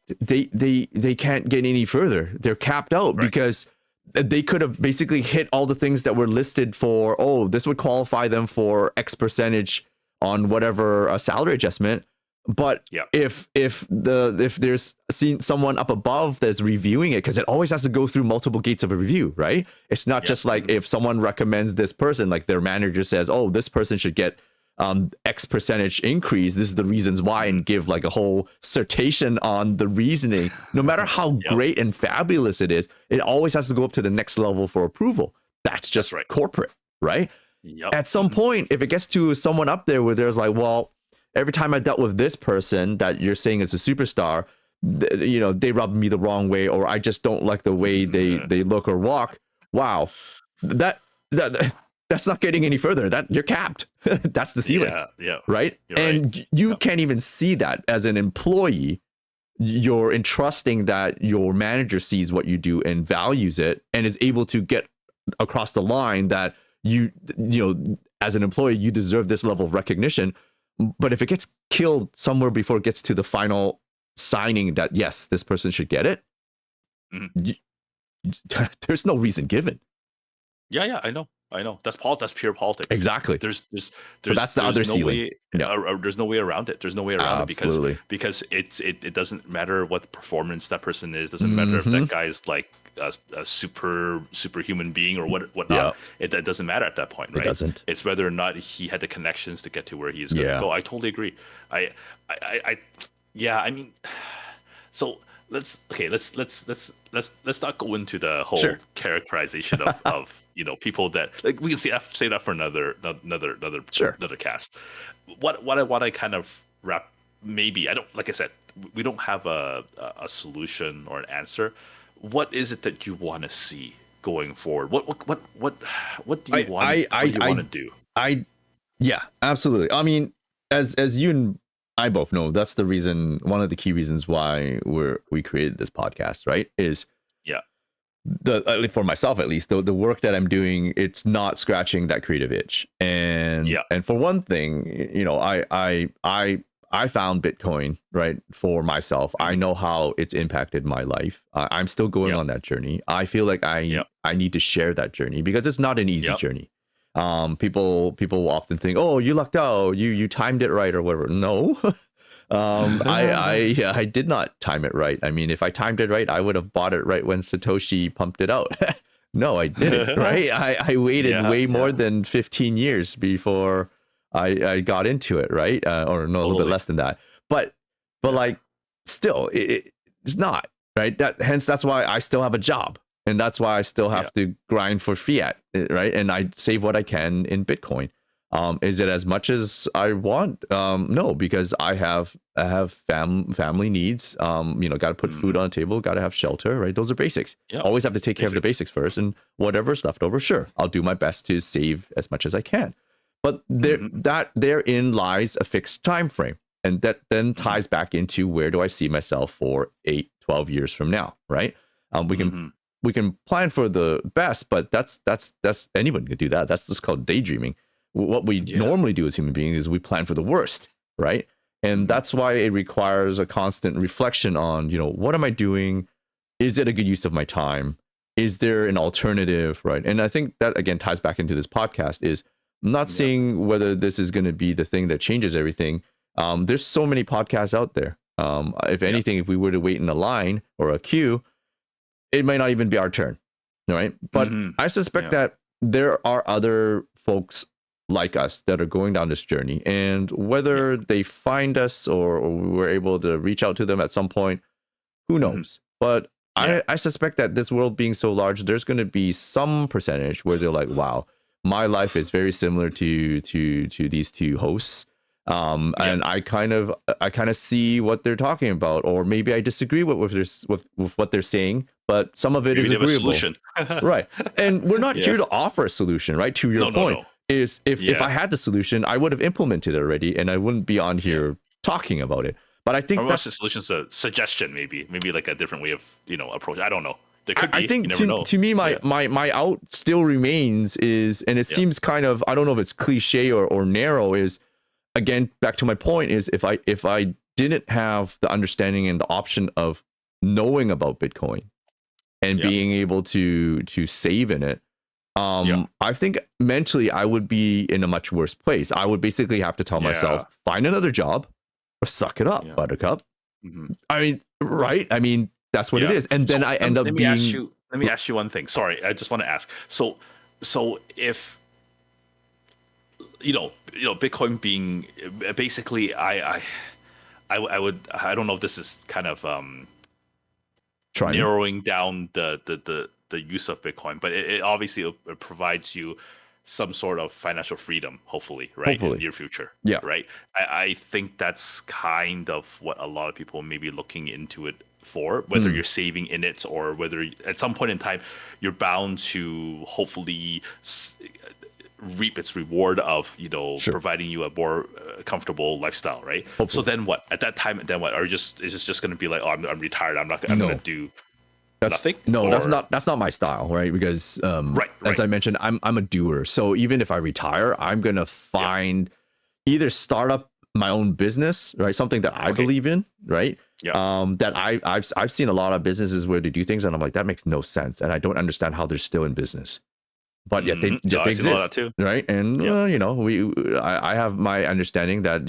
get any further. They're capped out because they could have basically hit all the things that were listed for, oh, this would qualify them for X percentage on whatever salary adjustment. But if there's someone up above that's reviewing it, because it always has to go through multiple gates of a review, right? It's not just like if someone recommends this person, like their manager says, oh, this person should get X percentage increase, this is the reasons why, and give like a whole dissertation on the reasoning. No matter how great and fabulous it is, it always has to go up to the next level for approval. That's just corporate, right? At some point, if it gets to someone up there where there's like, well, every time I dealt with this person that you're saying is a superstar, they rub me the wrong way, or I just don't like the way they look or walk. Wow, that's not getting any further. That you're capped. That's the ceiling. Right. And you can't even see that as an employee. You're entrusting that your manager sees what you do and values it and is able to get across the line that you as an employee, you deserve this level of recognition. But if it gets killed somewhere before it gets to the final signing that, yes, this person should get it, there's no reason given. I know. That's pure politics. Exactly. So that's the other ceiling. There's no way around it. There's no way around Absolutely. it because it doesn't matter what performance that person is. Doesn't matter if that guy's like a superhuman being or whatnot. It doesn't matter at that point, right? It doesn't. It's whether or not he had the connections to get to where he's going to go. I totally agree. I mean, so let's not go into the whole characterization of people that, like, we can say that for another cast. What I kind of wrap, mente I don't, like I said, we don't have a solution or an answer. What is it that you want to see going forward? What do you want to do? Yeah, absolutely. I mean, as you and I both know, that's the reason, one of the key reasons why we created this podcast, right? Is for myself at least, the work that I'm doing, it's not scratching that creative itch. And for one thing, I found Bitcoin, right, for myself. I know how it's impacted my life. I'm still going on that journey. I feel like I need to share that journey because it's not an easy journey. People will often think, oh, you lucked out, you timed it right or whatever. No. I did not time it right. I mean, if I timed it right, I would have bought it right when Satoshi pumped it out. No, I didn't, right? I waited way more than 15 years before I got into it, right? Or no, a little bit less than that. But like, still, it's not, right? That's why I still have a job. And that's why I still have to grind for fiat, right? And I save what I can in Bitcoin. Is it as much as I want? No, because I have family needs. Got to put food on the table, got to have shelter, right? Those are basics. Yeah. Always have to take care of the basics first, and whatever's left over, sure, I'll do my best to save as much as I can. But therein lies a fixed time frame, and that then ties back into where do I see myself for 8, 12 years from now, right? We can plan for the best, but that's anyone can do that. That's just called daydreaming. What we normally do as human beings is we plan for the worst, right? And that's why it requires a constant reflection on, what am I doing? Is it a good use of my time? Is there an alternative, right? And I think that again ties back into this podcast. Is I'm not saying whether this is going to be the thing that changes everything. There's so many podcasts out there. If anything, if we were to wait in a line or a queue, it might not even be our turn, right? But I suspect that there are other folks like us that are going down this journey, and whether they find us or we're able to reach out to them at some point, who knows? But I suspect that this world being so large, there's going to be some percentage where they're like, wow, my life is very similar to these two hosts. And I kind of see what they're talking about, or maybe I disagree with what they're saying, but some of it is agreeable. Right. And we're not here to offer a solution, right? To your point. Is if I had the solution, I would have implemented it already, and I wouldn't be on here talking about it. But I think that's the solution's a suggestion, maybe like a different way of approach. I don't know. There could be. I think to me, my out still remains is, and it seems kind of, I don't know if it's cliche or narrow. Is again back to my point is if I didn't have the understanding and the option of knowing about Bitcoin and being able to save in it. I think mentally I would be in a much worse place. I would basically have to tell myself, find another job or suck it up, buttercup. I mean, right? I mean, that's what it is. And then I end up being... Let me ask you one thing. Sorry, I just want to ask. So if, Bitcoin being basically, I don't know if this is kind of narrowing down the use of Bitcoin, but it obviously it provides you some sort of financial freedom, hopefully, right? In your future. Yeah. Right. I think that's kind of what a lot of people may be looking into it for, whether you're saving in it or whether at some point in time you're bound to hopefully reap its reward of providing you a more comfortable lifestyle, right? Hopefully. So then what? At that time, then what? Is this just going to be like, oh, I'm retired, I'm going to do nothing? No, that's not my style, right? Because as I mentioned, I'm a doer. So even if I retire, I'm gonna find either start up my own business, right? Something that I believe in, right? That I've seen a lot of businesses where they do things, and I'm like, that makes no sense, and I don't understand how they're still in business, but yet they exist, right? And I have my understanding that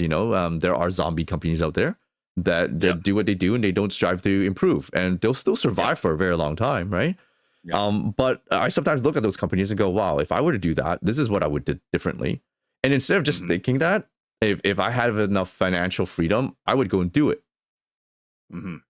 there are zombie companies out there that do what they do and they don't strive to improve, and they'll still survive for a very long time, right? But I sometimes look at those companies and go, wow, if I were to do that, this is what I would do differently. And instead of just thinking that, if I had enough financial freedom, I would go and do it.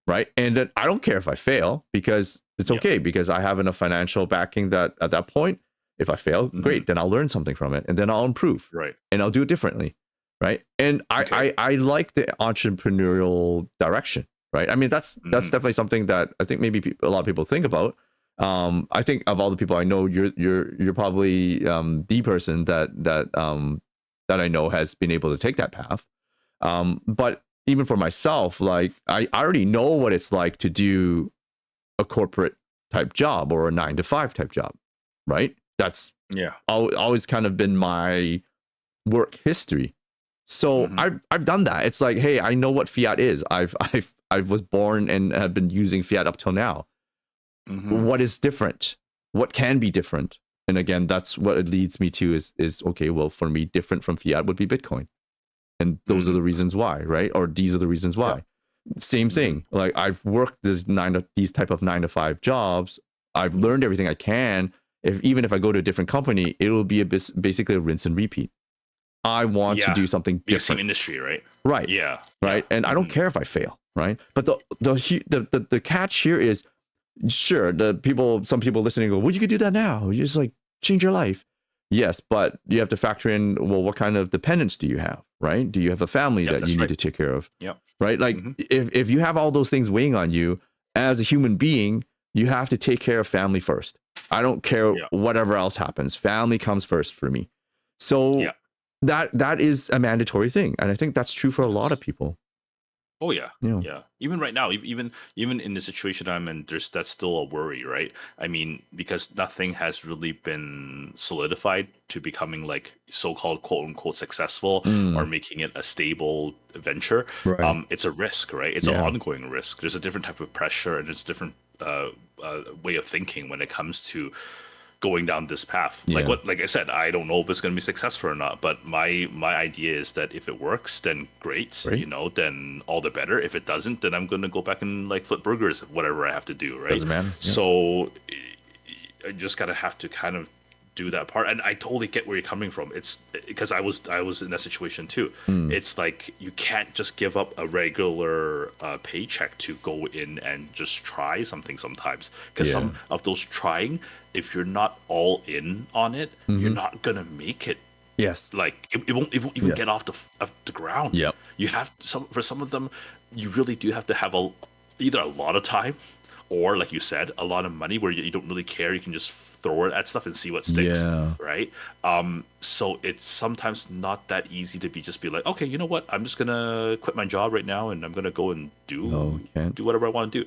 Right. And then I don't care if I fail, because it's okay, because I have enough financial backing that at that point, if I fail, great, then I'll learn something from it and then I'll improve. Right. And I'll do it differently. Right. And I like the entrepreneurial direction. Right. I mean, that's definitely something that I think maybe a lot of people think about. I think of all the people I know, you're probably the person that I know has been able to take that path. But even for myself, like I already know what it's like to do a corporate type job or a 9-to-5 type job. Right. That's always kind of been my work history. So I've done that. It's like, hey, I know what fiat is. I was born and have been using fiat up till now. What is different? What can be different? And again, that's what it leads me to is okay, well, for me, different from fiat would be Bitcoin. And those are the reasons why, right? Or these are the reasons why. Same thing. Like I've worked these type of 9-to-5 jobs. I've learned everything I can. Even if I go to a different company, it will be basically a rinse and repeat. I want to do something different. Same industry, right? Right. Yeah. Right. And I don't care if I fail, right? But the catch here is, sure, some people listening go, well, you could do that now. You just like change your life. Yes, but you have to factor in, well, what kind of dependence do you have, right? Do you have a family that you need to take care of? Yep. Right? Like if you have all those things weighing on you as a human being, you have to take care of family first. I don't care whatever else happens. Family comes first for me. So that is a mandatory thing. And I think that's true for a lot of people. Oh yeah, You know. yeah. Even right now, even in the situation I'm in, that's still a worry, right? I mean, because nothing has really been solidified to becoming like so-called quote unquote successful or making it a stable venture. Right. It's a risk, right? It's an ongoing risk. There's a different type of pressure and there's a different way of thinking when it comes to going down this path. Like I said, I don't know if it's going to be successful or not, but my idea is that if it works, then great, you know, then all the better. If it doesn't, then I'm going to go back and like flip burgers, whatever I have to do, right? Doesn't matter. So I just gotta have to kind of do that part, and I totally get where you're coming from. It's because I was in that situation too. It's like you can't just give up a regular paycheck to go in and just try something sometimes, because some of those trying, if you're not all in on it, you're not gonna make it. Yes. Like it won't even get off the ground. Yep. You have for some of them, you really do have to have either a lot of time, or like you said, a lot of money where you don't really care. You can just throw it at stuff and see what sticks, right? So it's sometimes not that easy to just be like, okay, you know what? I'm just gonna quit my job right now and I'm gonna go and do whatever I want to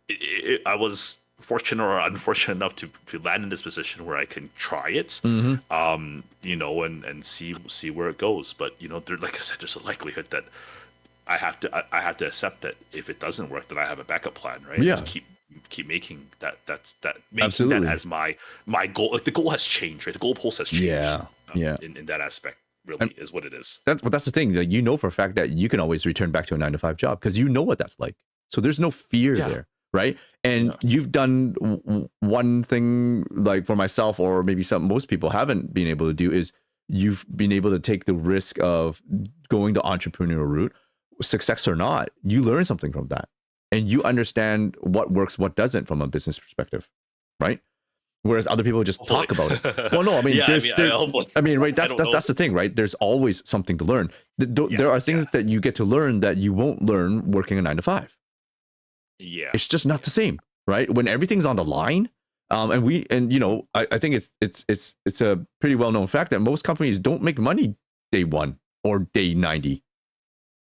do. I was fortunate or unfortunate enough to land in this position where I can try it, you know, and see where it goes. But you know, like I said, there's a likelihood that I have to accept that if it doesn't work, then I have a backup plan, right? Yeah. Just keep making that Absolutely. that as my goal. Like the goal has changed, right? The goalpost has changed. In that aspect, really is what it is. That's the thing. Like, you know for a fact that you can always return back to a 9-to-5 job because you know what that's like. So there's no fear there, right? And you've done one thing, like for myself, or maybe most people haven't been able to do, is you've been able to take the risk of going the entrepreneurial route, success or not. You learn something from that, and you understand what works, what doesn't from a business perspective, right? Whereas other people just talk about it. Well, no, I mean, right? That's the thing, right? There's always something to learn. There are things that you get to learn that you won't learn working a 9-to-5. Yeah, it's just not the same, right? When everything's on the line, and you know, I think it's a pretty well known fact that most companies don't make money day 1 or day 90.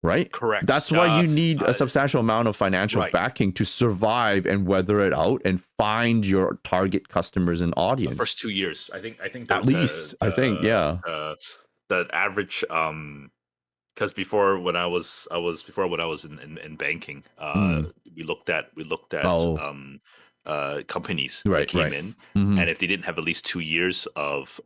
Right? Correct. That's why you need a substantial amount of financial backing to survive and weather it out and find your target customers and audience. The first 2 years, I think at least, the average, because before when I was in banking, we looked at companies that came in, and if they didn't have at least 2 years of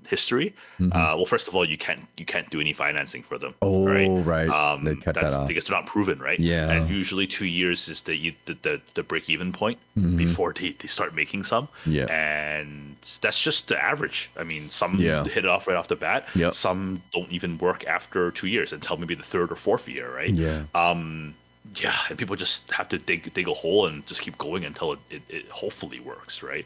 history, well, first of all, you can't do any financing for them. Right. They cut that off because they're not proven, right? Yeah. And usually 2 years is the break even point before they start making some. Yeah. And that's just the average. I mean, some hit it off right off the bat. Yep. Some don't even work after 2 years until maybe the third or fourth year, right? Yeah. Yeah, and people just have to dig a hole and just keep going until it hopefully works, right?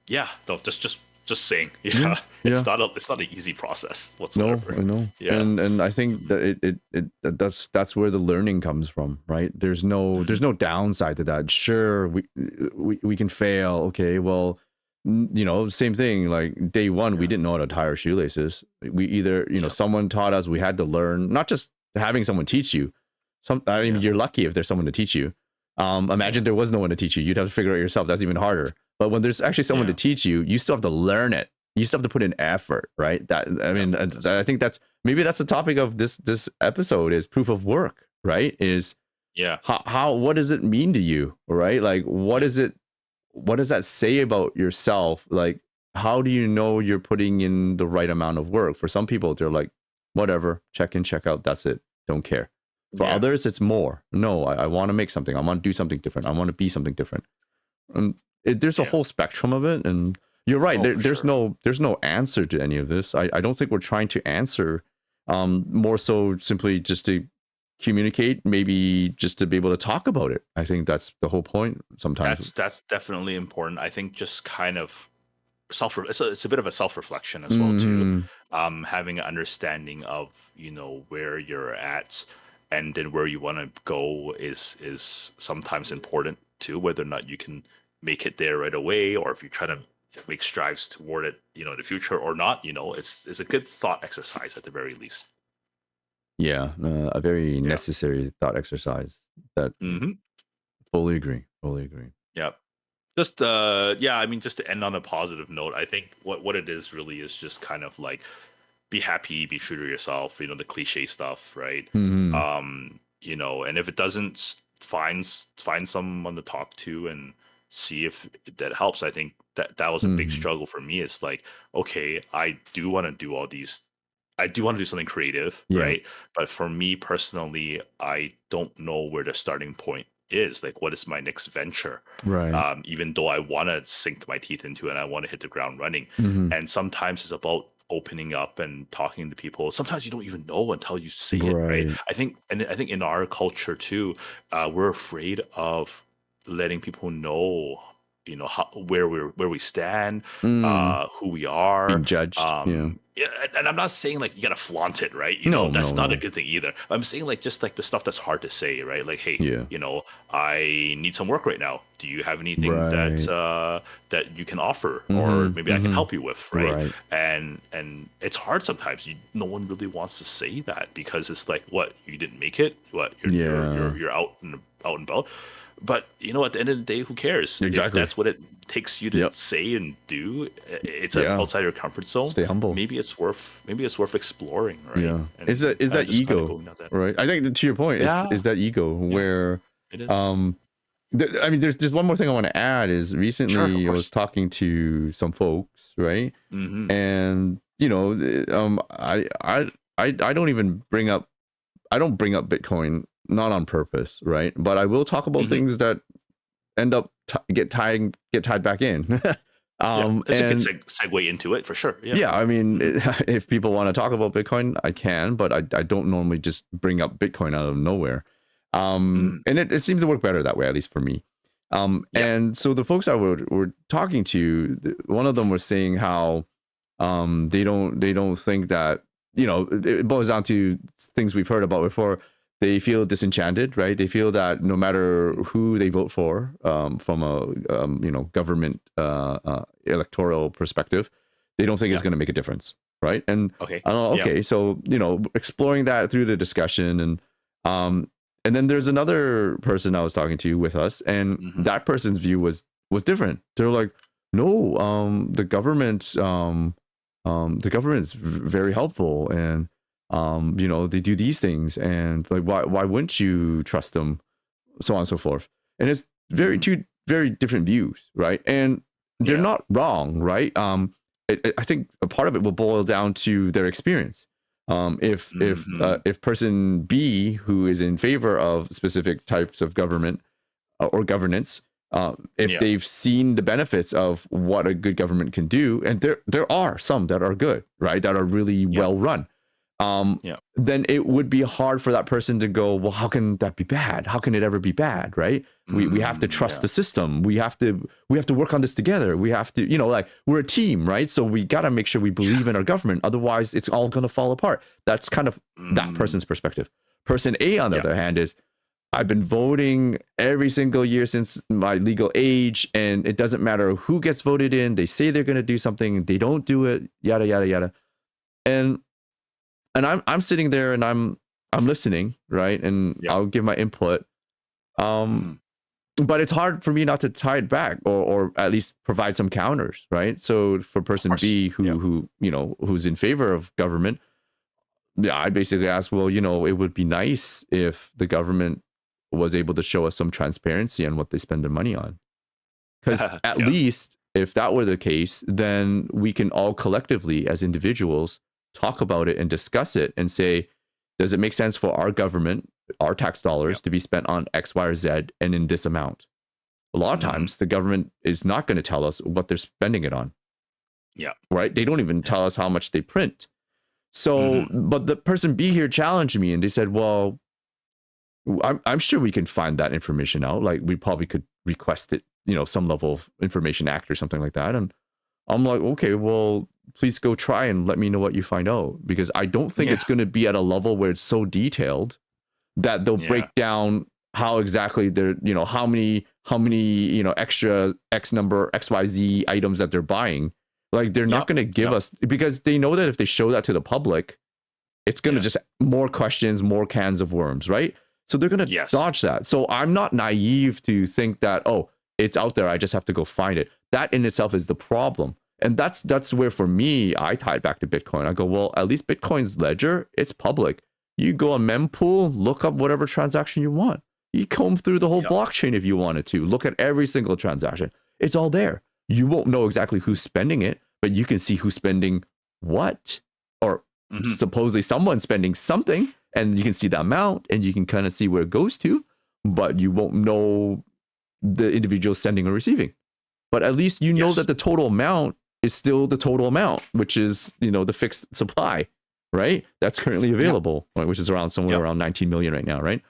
Yeah, no, just saying, it's not an easy process whatsoever. No, I know. Yeah. And I think that that's where the learning comes from, right? There's no downside to that. Sure, we can fail. Okay, well, you know, same thing. Like day 1, we didn't know how to tie our shoelaces. We either, you know, someone taught us. We had to learn. Not just having someone teach you. You're lucky if there's someone to teach you. Imagine there was no one to teach you. You'd have to figure it out yourself. That's even harder. But when there's actually someone to teach you, you still have to learn it. You still have to put in effort, right? I think that's the topic of this episode is proof of work, right? Is how what does it mean to you, right? Like what does that say about yourself? Like how do you know you're putting in the right amount of work? For some people, they're like, whatever, check in, check out, that's it. Don't care. For others, it's more. No, I want to make something. I want to do something different. I want to be something different. There's a whole spectrum of it, and you're right. There's no answer to any of this. I don't think we're trying to answer. More so simply just to communicate, maybe just to be able to talk about it. I think that's the whole point. Sometimes that's definitely important. I think just kind of it's a bit of a self-reflection as well too. Mm-hmm. Having an understanding of, where you're at, and then where you want to go is sometimes important too, whether or not you can make it there right away, or if you try to make strides toward it, in the future or not. It's a good thought exercise at the very least. Yeah, a very Yeah. necessary thought exercise. That Hmm. fully agree. Fully agree. Yeah. Just yeah, I mean, just to end on a positive note, I think what it is really is just kind of like, be happy, be true to yourself, the cliche stuff, right? Mm-hmm. And if it doesn't, find someone to talk to and see if that helps. I think that was a big Mm-hmm. struggle for me. It's like, okay, I do want to do something creative, Yeah. right? But for me personally, I don't know where the starting point is. Like, what is my next venture? Right. Even though I want to sink my teeth into it and I want to hit the ground running. Mm-hmm. And sometimes it's about opening up and talking to people. Sometimes you don't even know until you say it, right? Right. I think in our culture too, we're afraid of letting people know, where we stand, Mm. who we are. Being judged. Yeah. Yeah, and I'm not saying like you gotta flaunt it, right? No, That's no, not a no. good thing either. I'm saying like just like the stuff that's hard to say, right? Like, hey, Yeah. I need some work right now. Do you have anything Right. that you can offer, or Mm-hmm. maybe I can Mm-hmm. help you with, right? Right. And it's hard sometimes. No one really wants to say that, because it's like, what, you didn't make it? What, Yeah. you're out and about? But at the end of the day, who cares if Exactly. that's what it takes you to Yep. say and do? It's Yeah. outside your comfort zone. Stay humble. Maybe it's worth exploring, right? Yeah. Is And that is kind of that just kind of ego, going down that. right? I think to your point Yeah, is that ego yeah, where it is. um I mean there's one more thing I want to add is Sure, of recently I was course. talking to some folks, right? Hmm. And I don't even bring up Bitcoin, not on purpose, right? But I will talk about Hmm. things that end up get tied back in. Yeah, it's a good And segue into it for sure. Yeah. yeah, I mean, Hmm. if people want to talk about Bitcoin, I can, but I don't normally just bring up Bitcoin out of nowhere. Hmm. And it seems to work better that way, at least for me. Yeah. And so the folks I were talking to, one of them was saying how they don't think that, it boils down to things we've heard about before. They feel disenchanted, right? They feel that no matter who they vote for, from a government electoral perspective, they don't think it's Yeah. going to make a difference, right? And Okay. Yeah. okay, so exploring that through the discussion, um, and then there's another person I was talking to with us, and Hmm. that person's view was different. They're like, no, the government's very helpful, and they do these things, and like why wouldn't you trust them, so on and so forth. And it's Hmm. two very different views, right? And they're Yeah. not wrong, right? I think a part of it will boil down to their experience. Hmm. If person B, who is in favor of specific types of government or governance, if Yeah. they've seen the benefits of what a good government can do, and there are some that are good, right, that are really Yeah. well run, Yeah. then it would be hard for that person to go, well, how can that be bad? How can it ever be bad, right? We have to trust Yeah. the system. We have to work on this together. We have to, like, we're a team, right? So we got to make sure we believe in our government. Otherwise, it's all going to fall apart. That's kind of that Mm, person's perspective. Person A, on the yeah. other hand, is I've been voting every single year since my legal age, and it doesn't matter who gets voted in. They say they're going to do something, they don't do it, yada yada yada. And I'm sitting there and I'm listening, right? And Yeah. I'll give my input. Um, Hmm. but it's hard for me not to tie it back, or at least provide some counters, right? So for Of person course. B, Yeah. who's in favor of government, yeah, I basically asked, well, it would be nice if the government was able to show us some transparency on what they spend their money on. Because at Yeah. least if that were the case, then we can all collectively as individuals talk about it and discuss it and say, does it make sense for our government, our tax Yeah. dollars, to be spent on X, Y, or Z and in this amount? A lot of Hmm. times the government is not going to tell us what they're spending it on, Yeah. right? They don't even Yeah. tell us how much they print. So, Hmm. but the person B here challenged me and they said, well, I'm sure we can find that information out. Like we probably could request it, some level of Information Act or something like that. And I'm like, okay, well, please go try and let me know what you find out, because I don't think it's going to be at a level where it's so detailed that they'll break down how exactly they're, how many, extra X number, XYZ items that they're buying. Like, they're not going to give us, because they know that if they show that to the public, it's going to just more questions, more cans of worms, right? So they're going to dodge that. So I'm not naive to think that, oh, it's out there, I just have to go find it. That in itself is the problem. And that's where, for me, I tie it back to Bitcoin. I go, well, at least Bitcoin's ledger, it's public. You go on mempool, look up whatever transaction you want. You comb through the whole blockchain if you wanted to. Look at every single transaction. It's all there. You won't know exactly who's spending it, but you can see who's spending what, or supposedly someone's spending something, and you can see the amount, and you can kind of see where it goes to, but you won't know the individual sending or receiving. But at least you know that the total amount is still the total amount, which is, the fixed supply, right? That's currently available, right? Which is around somewhere around 19 million right now, right?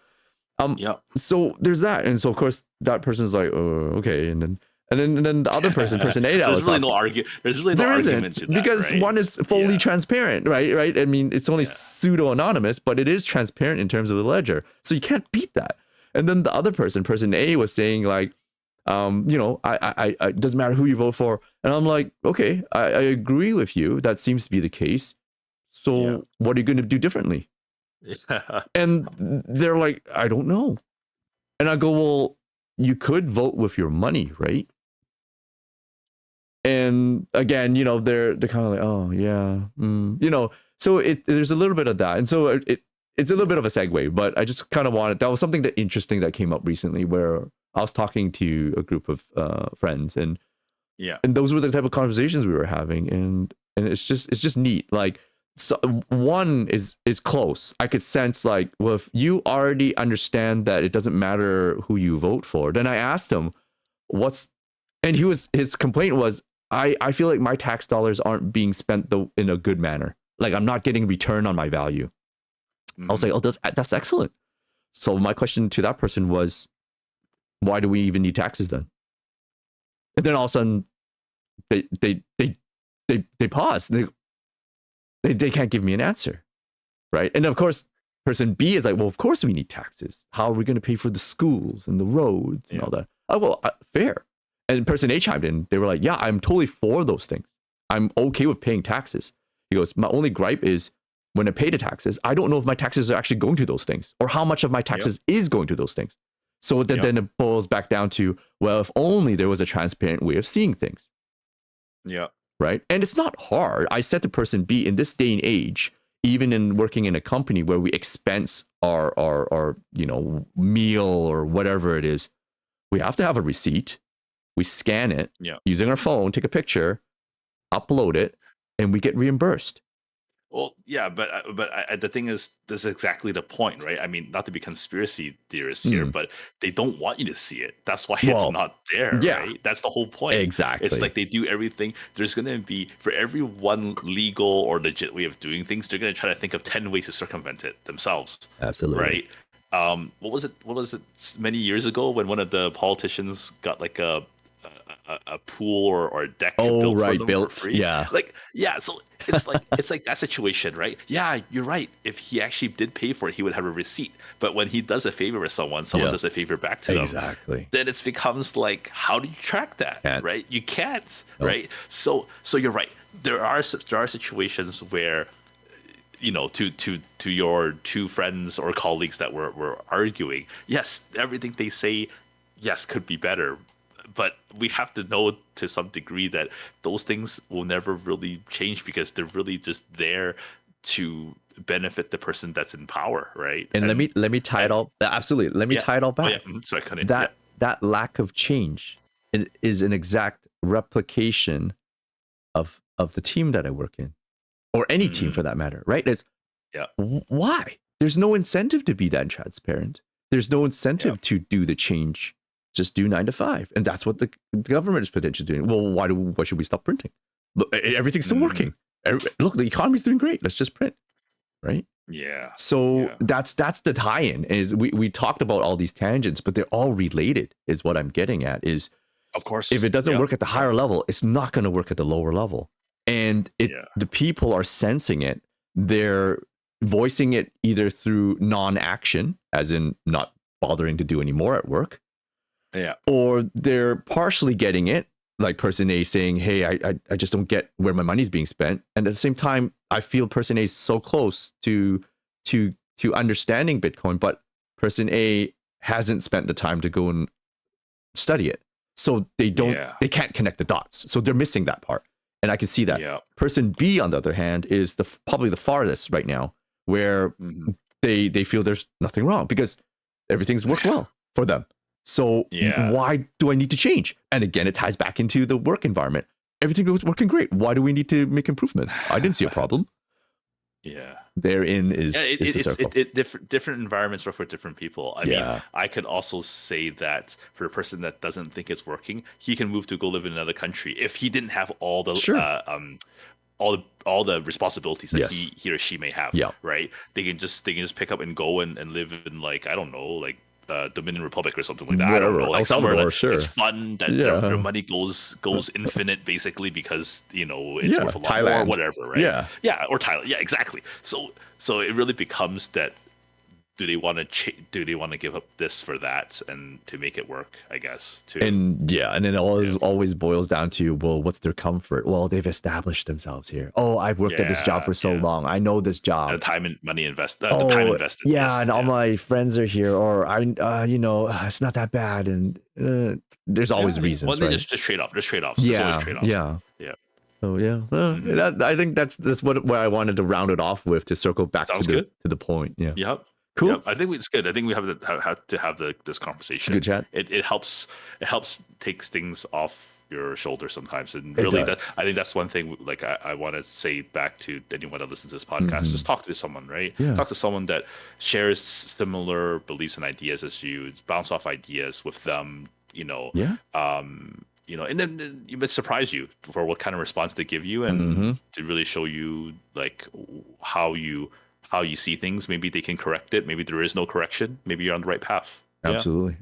So there's that. And so, of course, that person's like, oh, okay. And then the other person A, there's really no argument. There's really no argument to that, because one is fully transparent, right? I mean, it's only pseudo anonymous, but it is transparent in terms of the ledger. So you can't beat that. And then the other person A, was saying like, I it doesn't matter who you vote for. And I'm like, okay, I agree with you. That seems to be the case. So what are you going to do differently? And they're like, I don't know. And I go, well, you could vote with your money, right? And again, they're kind of like, oh yeah, so there's a little bit of that. And so it's a little bit of a segue, but I just kind of wanted, that was something that interesting that came up recently, where I was talking to a group of friends, and those were the type of conversations we were having, and it's just neat. Like, so one is close. I could sense like, well, if you already understand that it doesn't matter who you vote for, then I asked him, and his complaint was, I feel like my tax dollars aren't being spent in a good manner. Like, I'm not getting return on my value. I was like, oh, that's excellent. So my question to that person was, why do we even need taxes then? And then all of a sudden, they pause. They can't give me an answer, right? And of course, person B is like, well, of course we need taxes. How are we going to pay for the schools and the roads and all that? Oh, well, fair. And person A chimed in. They were like, yeah, I'm totally for those things. I'm okay with paying taxes. He goes, my only gripe is when I pay the taxes, I don't know if my taxes are actually going to those things, or how much of my taxes is going to those things. So then it boils back down to, well, if only there was a transparent way of seeing things. Yeah. Right. And it's not hard. I said to person B, in this day and age, even in working in a company where we expense our meal or whatever it is, we have to have a receipt. We scan it using our phone, take a picture, upload it, and we get reimbursed. Well, yeah, but the thing is, this is exactly the point, right? I mean, not to be conspiracy theorists here, but they don't want you to see it. That's why it's not there, right? That's the whole point. Exactly. It's like they do everything. There's going to be, for every one legal or legit way of doing things, they're going to try to think of 10 ways to circumvent it themselves. Absolutely. Right? What was it many years ago when one of the politicians got like a pool or a deck built for them for free? So it's like that situation, right? Yeah, you're right. If he actually did pay for it, he would have a receipt. But when he does a favor with someone does a favor back to them, then it becomes like, how do you track that? Right? You can't, right? So you're right. There are situations where, to your two friends or colleagues that were arguing, yes, everything they say, yes, could be better. But we have to know to some degree that those things will never really change, because they're really just there to benefit the person that's in power, right? And let me tie it all. Absolutely, let me tie it all back. Sorry, cut in. That lack of change is an exact replication of the team that I work in, or any team for that matter, right? It's why there's no incentive to be that transparent. There's no incentive to do the change. Just do 9 to 5, and that's what the government is potentially doing. Well, why should we stop printing? Look, everything's still working. Look, the economy's doing great. Let's just print, right? Yeah. So that's the tie-in. Is we talked about all these tangents, but they're all related. Is what I'm getting at. Is Of course. If it doesn't Yeah. work at the higher level, it's not going to work at the lower level. And the people are sensing it. They're voicing it either through non-action, as in not bothering to do any more at work. Yeah. Or they're partially getting it, like person A saying, hey, I just don't get where my money's being spent. And at the same time, I feel person A is so close to understanding Bitcoin, but person A hasn't spent the time to go and study it. So they can't connect the dots. So they're missing that part. And I can see that. Yeah. Person B, on the other hand, is probably the farthest right now, where they feel there's nothing wrong because everything's worked well for them. So why do I need to change? And again, it ties back into the work environment. Everything was working great. Why do we need to make improvements? I didn't see a problem. Yeah. Therein is the circle. Different environments work for different people. I mean, I could also say that for a person that doesn't think it's working, he can move to go live in another country if he didn't have all the all the responsibilities that he or she may have. Right? They can just pick up and go and live in, like, I don't know, like Dominion Republic or something like that. I don't know, like somewhere that it's fun, that their money goes infinite, basically, because it's worth a lot more, or whatever, right? Or Thailand, exactly. So it really becomes that, do they want to give up this for that and to make it work, I guess, too. And then it always boils down to, well, what's their comfort? Well, they've established themselves here. Oh, I've worked at this job for so long. I know this job. The time and money invested. The time invested. And all my friends are here, or it's not that bad. And there's always reasons, right? Just trade off. Just trade offs. Yeah. So I think that's where I wanted to round it off with, to circle back to the point. Yeah. Cool. Yep. I think it's good. I think we have to have this conversation. It's a good chat. It helps takes things off your shoulders sometimes, and really, I think that's one thing. Like, I want to say back to anyone that listens to this podcast: just talk to someone, right? Talk to someone that shares similar beliefs and ideas as you. Bounce off ideas with them. And then it would surprise you for what kind of response they give you, and to really show you, like, how you see things. Maybe they can correct it. Maybe there is no correction. Maybe you're on the right path. Absolutely.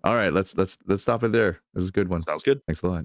All right, let's stop it there. This is a good one. Sounds good. Thanks a lot.